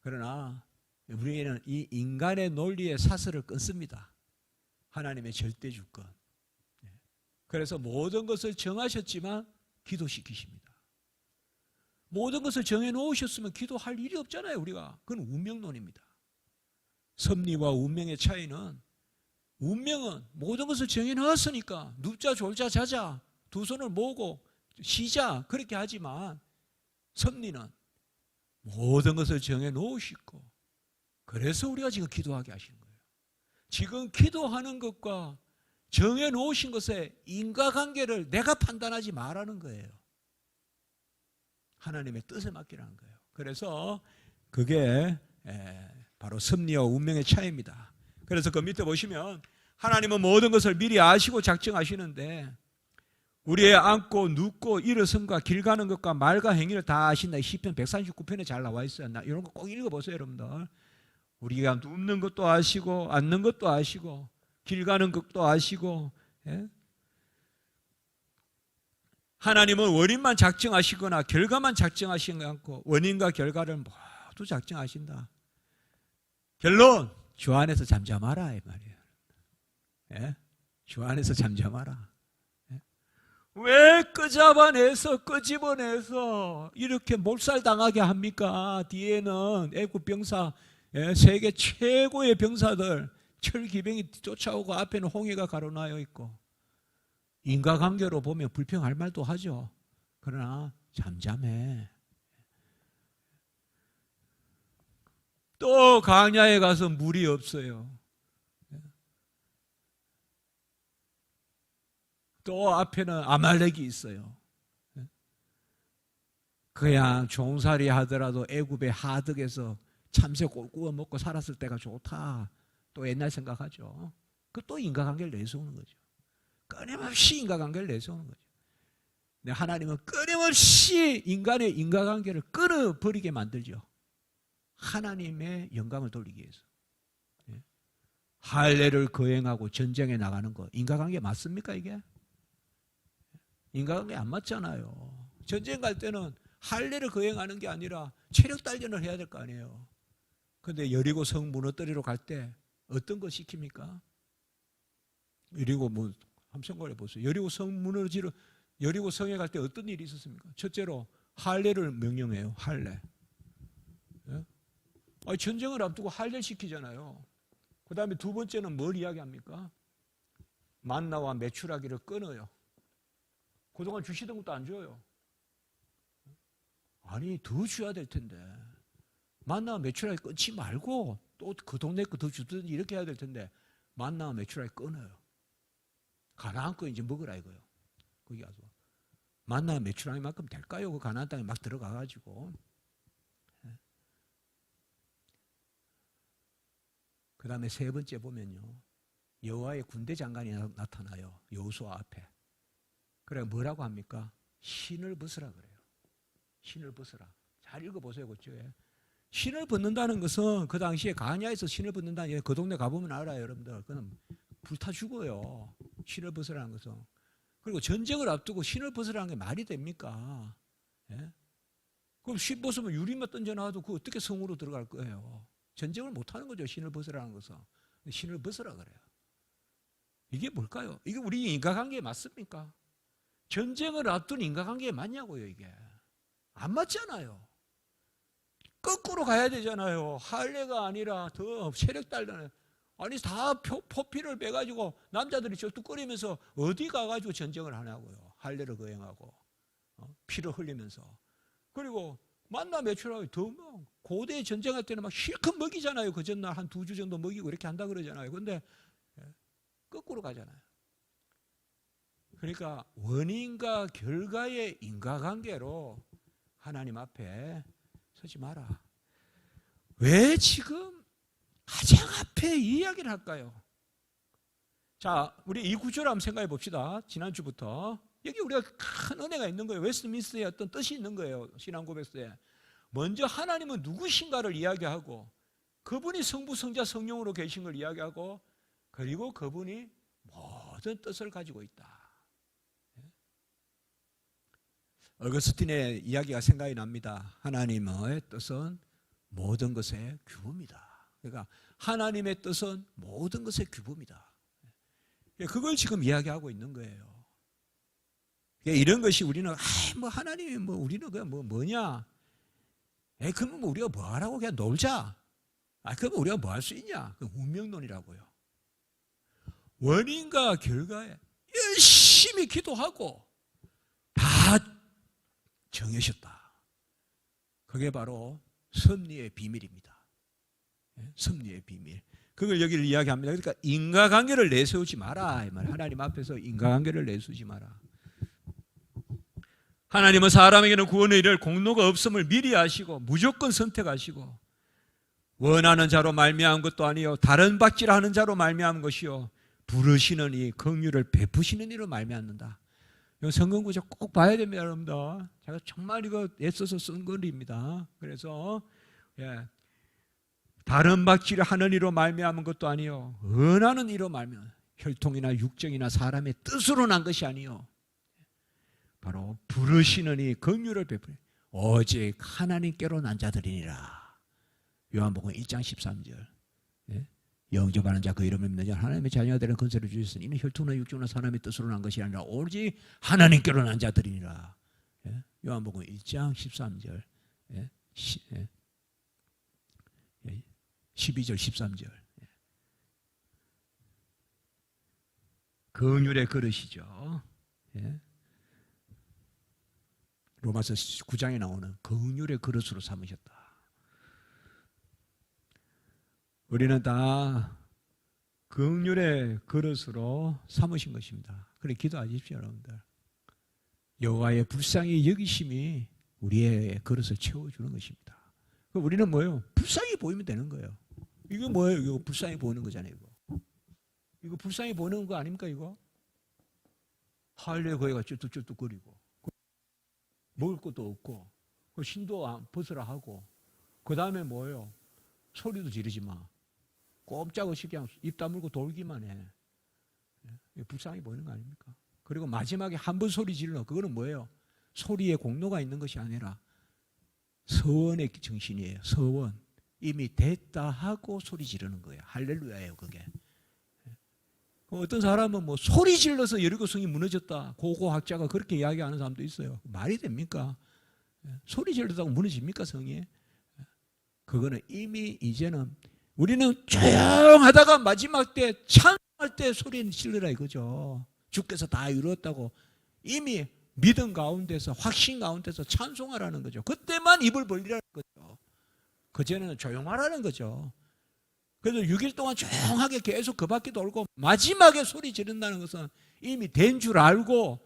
그러나 우리는 이 인간의 논리의 사슬을 끊습니다. 하나님의 절대 주권. 그래서 모든 것을 정하셨지만 기도시키십니다. 모든 것을 정해놓으셨으면 기도할 일이 없잖아요. 우리가. 그건 운명론입니다. 섭리와 운명의 차이는, 운명은 모든 것을 정해놨으니까 눕자 졸자 자자 두 손을 모으고 쉬자 그렇게 하지만, 섭리는 모든 것을 정해놓으시고, 그래서 우리가 지금 기도하게 하시는 거예요. 지금 기도하는 것과 정해놓으신 것의 인과관계를 내가 판단하지 말라는 거예요. 하나님의 뜻에 맡기라는 거예요. 그래서 그게 바로 섭리와 운명의 차이입니다. 그래서 그 밑에 보시면 하나님은 모든 것을 미리 아시고 작정하시는데, 우리의 앉고 눕고 일어선과 길 가는 것과 말과 행위를 다 아신다. 시편 139편에 잘 나와 있어요. 이런 거 꼭 읽어보세요 여러분들. 우리가 눕는 것도 아시고 앉는 것도 아시고 길 가는 것도 아시고. 하나님은 원인만 작정하시거나 결과만 작정하시는 것 않고 원인과 결과를 모두 작정하신다. 결론, 주 안에서 잠잠하라 이 말이에요. 주 안에서 잠잠하라. 왜 끄집어내서 이렇게 몰살당하게 합니까? 뒤에는 애국 병사, 세계 최고의 병사들, 철기병이 쫓아오고 앞에는 홍해가 가로나여 있고, 인과관계로 보면 불평할 말도 하죠. 그러나 잠잠해. 또 광야에 가서 물이 없어요. 또 앞에는 아말렉이 있어요. 그냥 종살이 하더라도 애굽의 하득에서 참새 꼴 구워 먹고 살았을 때가 좋다. 또 옛날 생각하죠. 그 또 인과관계를 내세우는 거죠. 끊임없이 인과관계를 내세우는 거죠. 근데 하나님은 끊임없이 인간의 인과관계를 끊어버리게 만들죠. 하나님의 영광을 돌리기 위해서. 할례를 거행하고 전쟁에 나가는 거 인과관계 맞습니까 이게? 인과관계 안 맞잖아요. 전쟁 갈 때는 할례를 거행하는 게 아니라 체력 단련을 해야 될 거 아니에요. 그런데 여리고 성 무너뜨리러 갈 때 어떤 거 시킵니까? 여리고 뭐 한번 생각해 보세요. 여리고 성에 갈 때 어떤 일이 있었습니까? 첫째로 할례를 명령해요. 할례. 예? 아니, 전쟁을 앞두고 할례 시키잖아요. 그 다음에 두 번째는 뭘 이야기합니까? 만나와 메추라기를 끊어요. 그동안 주시던 것도 안 줘요. 아니, 더 줘야 될 텐데. 만나와 메추라기 끊지 말고 또 그 동네 거 더 주든지 이렇게 해야 될 텐데 만나와 메추라기 끊어요. 가나안 거 이제 먹으라 이거요. 거기 가서. 만나와 메추라기만큼 될까요? 그 가나안 땅에 막 들어가가지고. 그 다음에 세 번째 보면요. 여호와의 군대 장관이 나타나요. 여호수아 앞에. 그래 뭐라고 합니까? 신을 벗으라 그래요. 신을 벗으라. 잘 읽어보세요. 그쪽에. 신을 벗는다는 것은 그 당시에 가냐에서 신을 벗는다는 그 동네 가보면 알아요. 여러분들. 그건 불타 죽어요. 신을 벗으라는 것은. 그리고 전쟁을 앞두고 신을 벗으라는 게 말이 됩니까? 예? 그럼 신 벗으면 유리만 던져놔도 그 어떻게 성으로 들어갈 거예요? 전쟁을 못하는 거죠. 신을 벗으라는 것은. 신을 벗으라 그래요. 이게 뭘까요? 이게 우리 인과관계에 맞습니까? 전쟁을 앞둔 인과관계에 맞냐고요. 이게 안 맞잖아요. 거꾸로 가야 되잖아요. 할례가 아니라 더 세력 달라는. 아니 다 포피를 빼가지고 남자들이 쩔뚝거리면서 어디 가가지고 전쟁을 하냐고요. 할례를 거행하고 피를 흘리면서. 그리고 만나 매출하고 더 뭐 고대 전쟁할 때는 막 실컷 먹이잖아요. 그 전날 한 2주 정도 먹이고 이렇게 한다 그러잖아요. 그런데 거꾸로 가잖아요. 그러니까 원인과 결과의 인과관계로 하나님 앞에 서지 마라. 왜 지금 가장 앞에 이 이야기를 할까요? 자, 우리 이 구조를 한번 생각해 봅시다. 지난주부터. 여기 우리가 큰 은혜가 있는 거예요. 웨스트민스터의 어떤 뜻이 있는 거예요. 신앙 고백서에. 먼저 하나님은 누구신가를 이야기하고 그분이 성부, 성자, 성령으로 계신 걸 이야기하고 그리고 그분이 모든 뜻을 가지고 있다. 어거스틴의 이야기가 생각이 납니다. 하나님의 뜻은 모든 것의 규범이다. 그러니까 하나님의 뜻은 모든 것의 규범이다. 그걸 지금 이야기하고 있는 거예요. 이런 것이 우리는 뭐 하나님이 뭐 우리는 그냥 뭐냐? 그러면 뭐 우리가 뭐 하라고 그냥 놀자. 그러면 우리가 뭐 할 수 있냐? 그 운명론이라고요. 원인과 결과에 열심히 기도하고 다 정하셨다. 그게 바로 섭리의 비밀입니다. 섭리의 비밀. 그걸 여기를 이야기합니다. 그러니까 인과관계를 내세우지 마라. 이 말. 하나님 앞에서 인과관계를 내세우지 마라. 하나님은 사람에게는 구원의 일을 공로가 없음을 미리 아시고 무조건 선택하시고 원하는 자로 말미암은 것도 아니요 다른 받기를 하는 자로 말미암은 것이요 부르시는 이 긍휼을 베푸시는 이로 말미암는다. 이 성경 구절 꼭 봐야 됩니다, 여러분들. 제가 정말 이거 애써서 쓴 글입니다. 그래서 다른 받기를 하는 이로 말미암은 것도 아니요 원하는 이로 말미암은 혈통이나 육정이나 사람의 뜻으로 난 것이 아니요 바로 부르시는 이 긍휼을 베푸니 오직 하나님께로 난 자들이니라. 요한복음 1장 13절. 영접하는 자 그 이름을 믿는 자 하나님의 자녀가 되는 권세를 주셨으니 이는 혈통이나 육정이나 사람의 뜻으로 난 것이 아니라 오직 하나님께로 난 자들이니라. 요한복음 1장 13절 12절 13절. 긍휼의 그릇이죠. 로마서 9장에 나오는 긍휼의 그릇으로 삼으셨다. 우리는 다 긍휼의 그릇으로 삼으신 것입니다. 그래 기도하십시오, 여러분들. 여호와의 불쌍히 여기심이 우리의 그릇을 채워주는 것입니다. 우리는 뭐예요? 불쌍히 보이면 되는 거예요. 이거 뭐예요? 이거 불쌍히 보는 거잖아요. 이거 불쌍히 보는 거 아닙니까? 이거 할래 거기가 쭈뚝쭈뚝거리고 먹을 것도 없고 신도 벗으라 하고 그 다음에 뭐예요? 소리도 지르지 마. 꼼짝없이 그냥 입 다물고 돌기만 해. 불쌍히 보이는 거 아닙니까? 그리고 마지막에 한 번 소리 질러. 그거는 뭐예요? 소리에 공로가 있는 것이 아니라 서원의 정신이에요. 서원. 이미 됐다 하고 소리 지르는 거예요. 할렐루야예요, 그게. 어떤 사람은 뭐 소리 질러서 여리고성이 무너졌다. 고고학자가 그렇게 이야기하는 사람도 있어요. 말이 됩니까? 소리 질렀다고 무너집니까, 성이? 그거는 이미 이제는 우리는 조용하다가 마지막 때 찬송할 때 소리는 질러라 이거죠. 주께서 다 이루었다고 이미 믿음 가운데서 확신 가운데서 찬송하라는 거죠. 그때만 입을 벌리라는 거죠. 그전에는 조용하라는 거죠. 그래서 6일 동안 조용하게 계속 그 바퀴 돌고 마지막에 소리 지른다는 것은 이미 된 줄 알고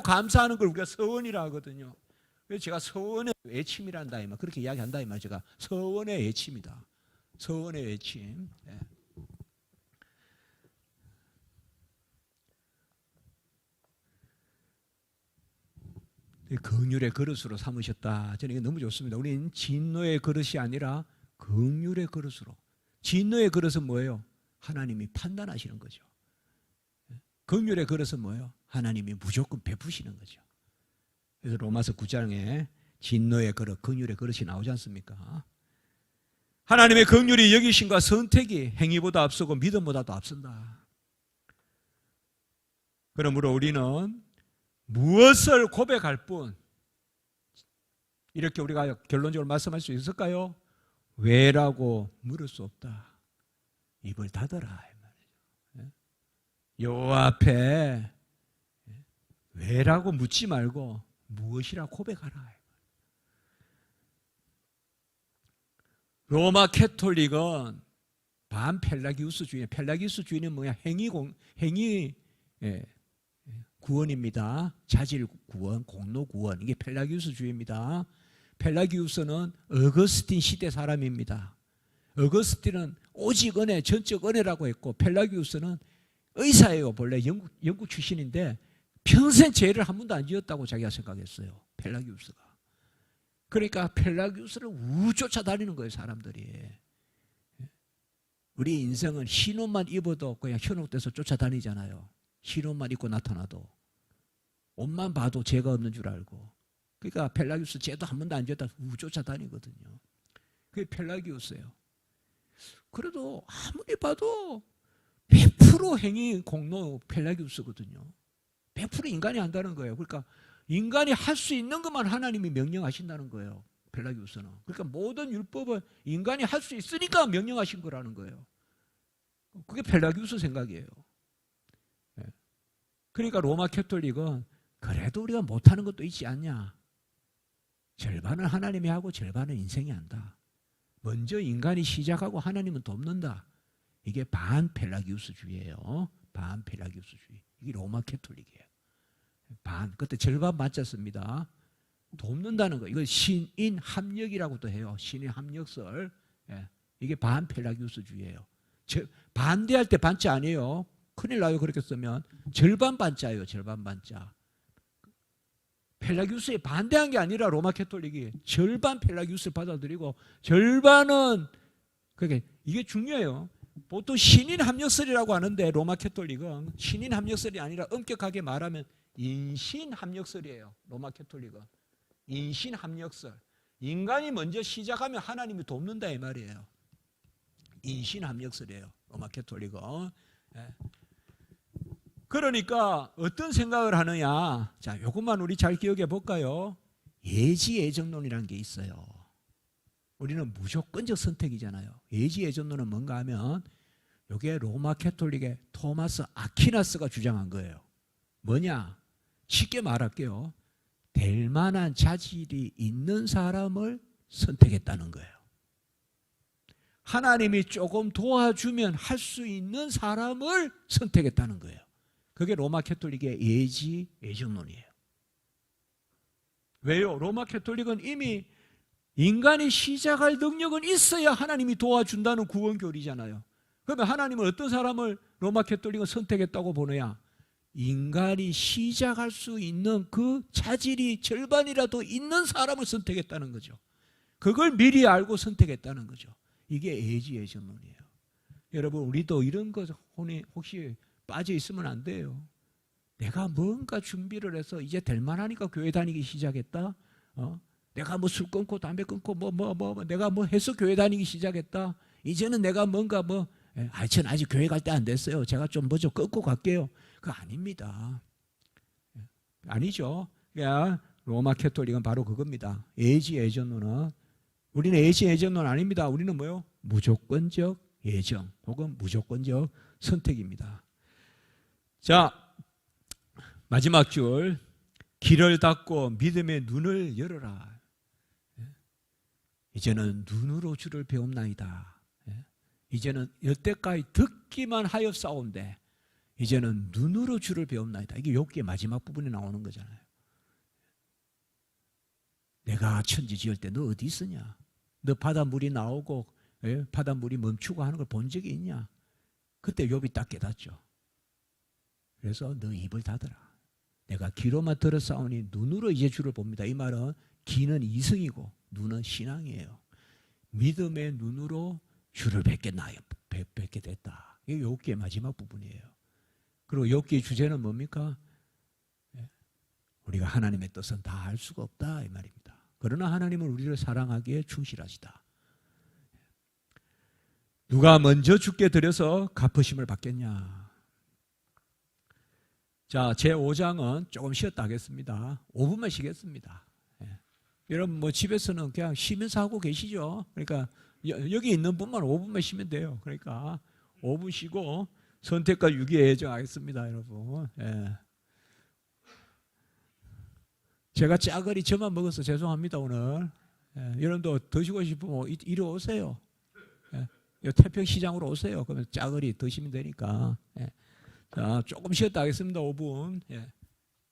감사하는 걸 우리가 서원이라 하거든요. 그래서 제가 서원의 외침이란다 이 말, 그렇게 이야기한다 이 말, 제가 서원의 외침이다. 서원의 외침. 네. 긍휼의 그릇으로 삼으셨다. 저는 이게 너무 좋습니다. 우리는 진노의 그릇이 아니라 긍휼의 그릇으로. 진노의 그릇은 뭐예요? 하나님이 판단하시는 거죠. 긍휼의 그릇은 뭐예요? 하나님이 무조건 베푸시는 거죠. 그래서 로마서 9장에 진노의 그릇, 긍휼의 그릇이 나오지 않습니까? 하나님의 긍휼이 여기심과 선택이 행위보다 앞서고 믿음보다도 앞선다. 그러므로 우리는 무엇을 고백할 뿐, 이렇게 우리가 결론적으로 말씀할 수 있을까요? 왜라고 물을 수 없다. 입을 닫아라. 여호와 앞에 왜라고 묻지 말고 무엇이라 고백하라. 로마 캐톨릭은 반펠라기우스주의. 펠라기우스주의는 뭐야? 행위 구원입니다. 자질 구원, 공로 구원. 이게 펠라기우스주의입니다. 펠라기우스는 어거스틴 시대 사람입니다. 어거스틴은 오직 은혜, 전적 은혜라고 했고, 펠라기우스는 의사예요. 본래 영국 출신인데 평생 죄를 한 번도 안 지었다고 자기가 생각했어요. 펠라기우스가. 그러니까 펠라기우스를 우쫓아다니는 거예요, 사람들이. 우리 인생은 흰 옷만 입어도 그냥 현혹돼서 쫓아다니잖아요. 흰 옷만 입고 나타나도. 옷만 봐도 죄가 없는 줄 알고. 그러니까 펠라기우스 죄도 한 번도 안 지었다 쫓아다니거든요. 그게 펠라기우스예요. 그래도 아무리 봐도 100% 행위 공로 펠라기우스거든요. 100% 인간이 한다는 거예요. 그러니까 인간이 할 수 있는 것만 하나님이 명령하신다는 거예요. 펠라기우스는. 그러니까 모든 율법은 인간이 할 수 있으니까 명령하신 거라는 거예요. 그게 펠라기우스 생각이에요. 그러니까 로마 캐톨릭은 그래도 우리가 못하는 것도 있지 않냐. 절반은 하나님이 하고 절반은 인생이 한다. 먼저 인간이 시작하고 하나님은 돕는다. 이게 반펠라기우스주의예요. 반펠라기우스주의. 이게 로마 캐톨릭이에요. 그때 절반 맞췄습니다. 돕는다는 거. 이거 신인 합력이라고도 해요. 신인 합력설. 이게 반펠라기우스주의예요. 반대할 때 반자 아니에요. 큰일 나요. 그렇게 쓰면 절반 반자예요. 절반 반자. 펠라기우스에 반대한 게 아니라 로마 캐톨릭이 절반 펠라기우스를 받아들이고 절반은, 그러니까 이게 중요해요. 보통 신인 합력설이라고 하는데 로마 캐톨릭은 신인 합력설이 아니라 엄격하게 말하면 인신 합력설이에요. 로마 캐톨릭은 인신 합력설. 인간이 먼저 시작하면 하나님이 돕는다 이 말이에요. 인신 합력설이에요. 로마 캐톨릭은. 그러니까 어떤 생각을 하느냐. 자, 이것만 우리 잘 기억해 볼까요? 예지예정론이라는 게 있어요. 우리는 무조건적 선택이잖아요. 예지예정론은 뭔가 하면 이게 로마 캐톨릭의 토마스 아퀴나스가 주장한 거예요. 뭐냐? 쉽게 말할게요. 될 만한 자질이 있는 사람을 선택했다는 거예요. 하나님이 조금 도와주면 할 수 있는 사람을 선택했다는 거예요. 그게 로마 캐톨릭의 예지예정론이에요. 왜요? 로마 캐톨릭은 이미 인간이 시작할 능력은 있어야 하나님이 도와준다는 구원 교리잖아요. 그러면 하나님은 어떤 사람을 로마 캐톨릭은 선택했다고 보느냐? 인간이 시작할 수 있는 그 차질이 절반이라도 있는 사람을 선택했다는 거죠. 그걸 미리 알고 선택했다는 거죠. 이게 애지애전론이에요. 여러분, 우리도 이런 거 혹시 빠져 있으면 안 돼요. 내가 뭔가 준비를 해서 이제 될 만하니까 교회 다니기 시작했다. 내가 뭐 술 끊고 담배 끊고 내가 뭐 해서 교회 다니기 시작했다. 이제는 내가 뭔가 저는 아직 교회 갈 때 안 됐어요. 제가 좀 뭐 좀 끊고 갈게요. 그거 아닙니다. 아니죠. 그냥 로마 캐톨릭은 바로 그겁니다. 애지애전론은 우리는 애지애전론 아닙니다. 우리는 뭐요? 무조건적 예정 혹은 무조건적 선택입니다. 자, 마지막 줄, 길을 닫고 믿음의 눈을 열어라. 이제는 눈으로 주를 배움나이다. 이제는 여태까지 듣기만 하였사온데 이제는 눈으로 주를 배움나이다. 이게 욥기의 마지막 부분에 나오는 거잖아요. 내가 천지 지을 때 너 어디 있었냐? 너 바닷물이 나오고 바닷물이 멈추고 하는 걸 본 적이 있냐? 그때 욥이 딱 깨닫죠. 그래서 너 입을 닫아라. 내가 귀로만 들었사오니 눈으로 이제 주를 봅니다. 이 말은 귀는 이성이고 눈은 신앙이에요. 믿음의 눈으로 주를 뵙게 됐다. 이게 욥기의 마지막 부분이에요. 그리고 욥기의 주제는 뭡니까? 우리가 하나님의 뜻은 다 알 수가 없다 이 말입니다. 그러나 하나님은 우리를 사랑하기에 충실하시다. 누가 먼저 주께 드려서 갚으심을 받겠냐? 자, 제 5장은 조금 쉬었다 하겠습니다. 5분만 쉬겠습니다. 여러분 뭐 집에서는 그냥 쉬면서 하고 계시죠? 그러니까 여기 있는 분만 5분만 쉬면 돼요. 그러니까 5분 쉬고 선택과 유기에 예정하겠습니다, 여러분. 제가 짜거리 저만 먹어서 죄송합니다, 오늘. 여러분도 드시고 싶으면 이리 오세요. 태평시장으로 오세요. 그러면 짜거리 드시면 되니까. 자, 조금 쉬었다 하겠습니다, 5분.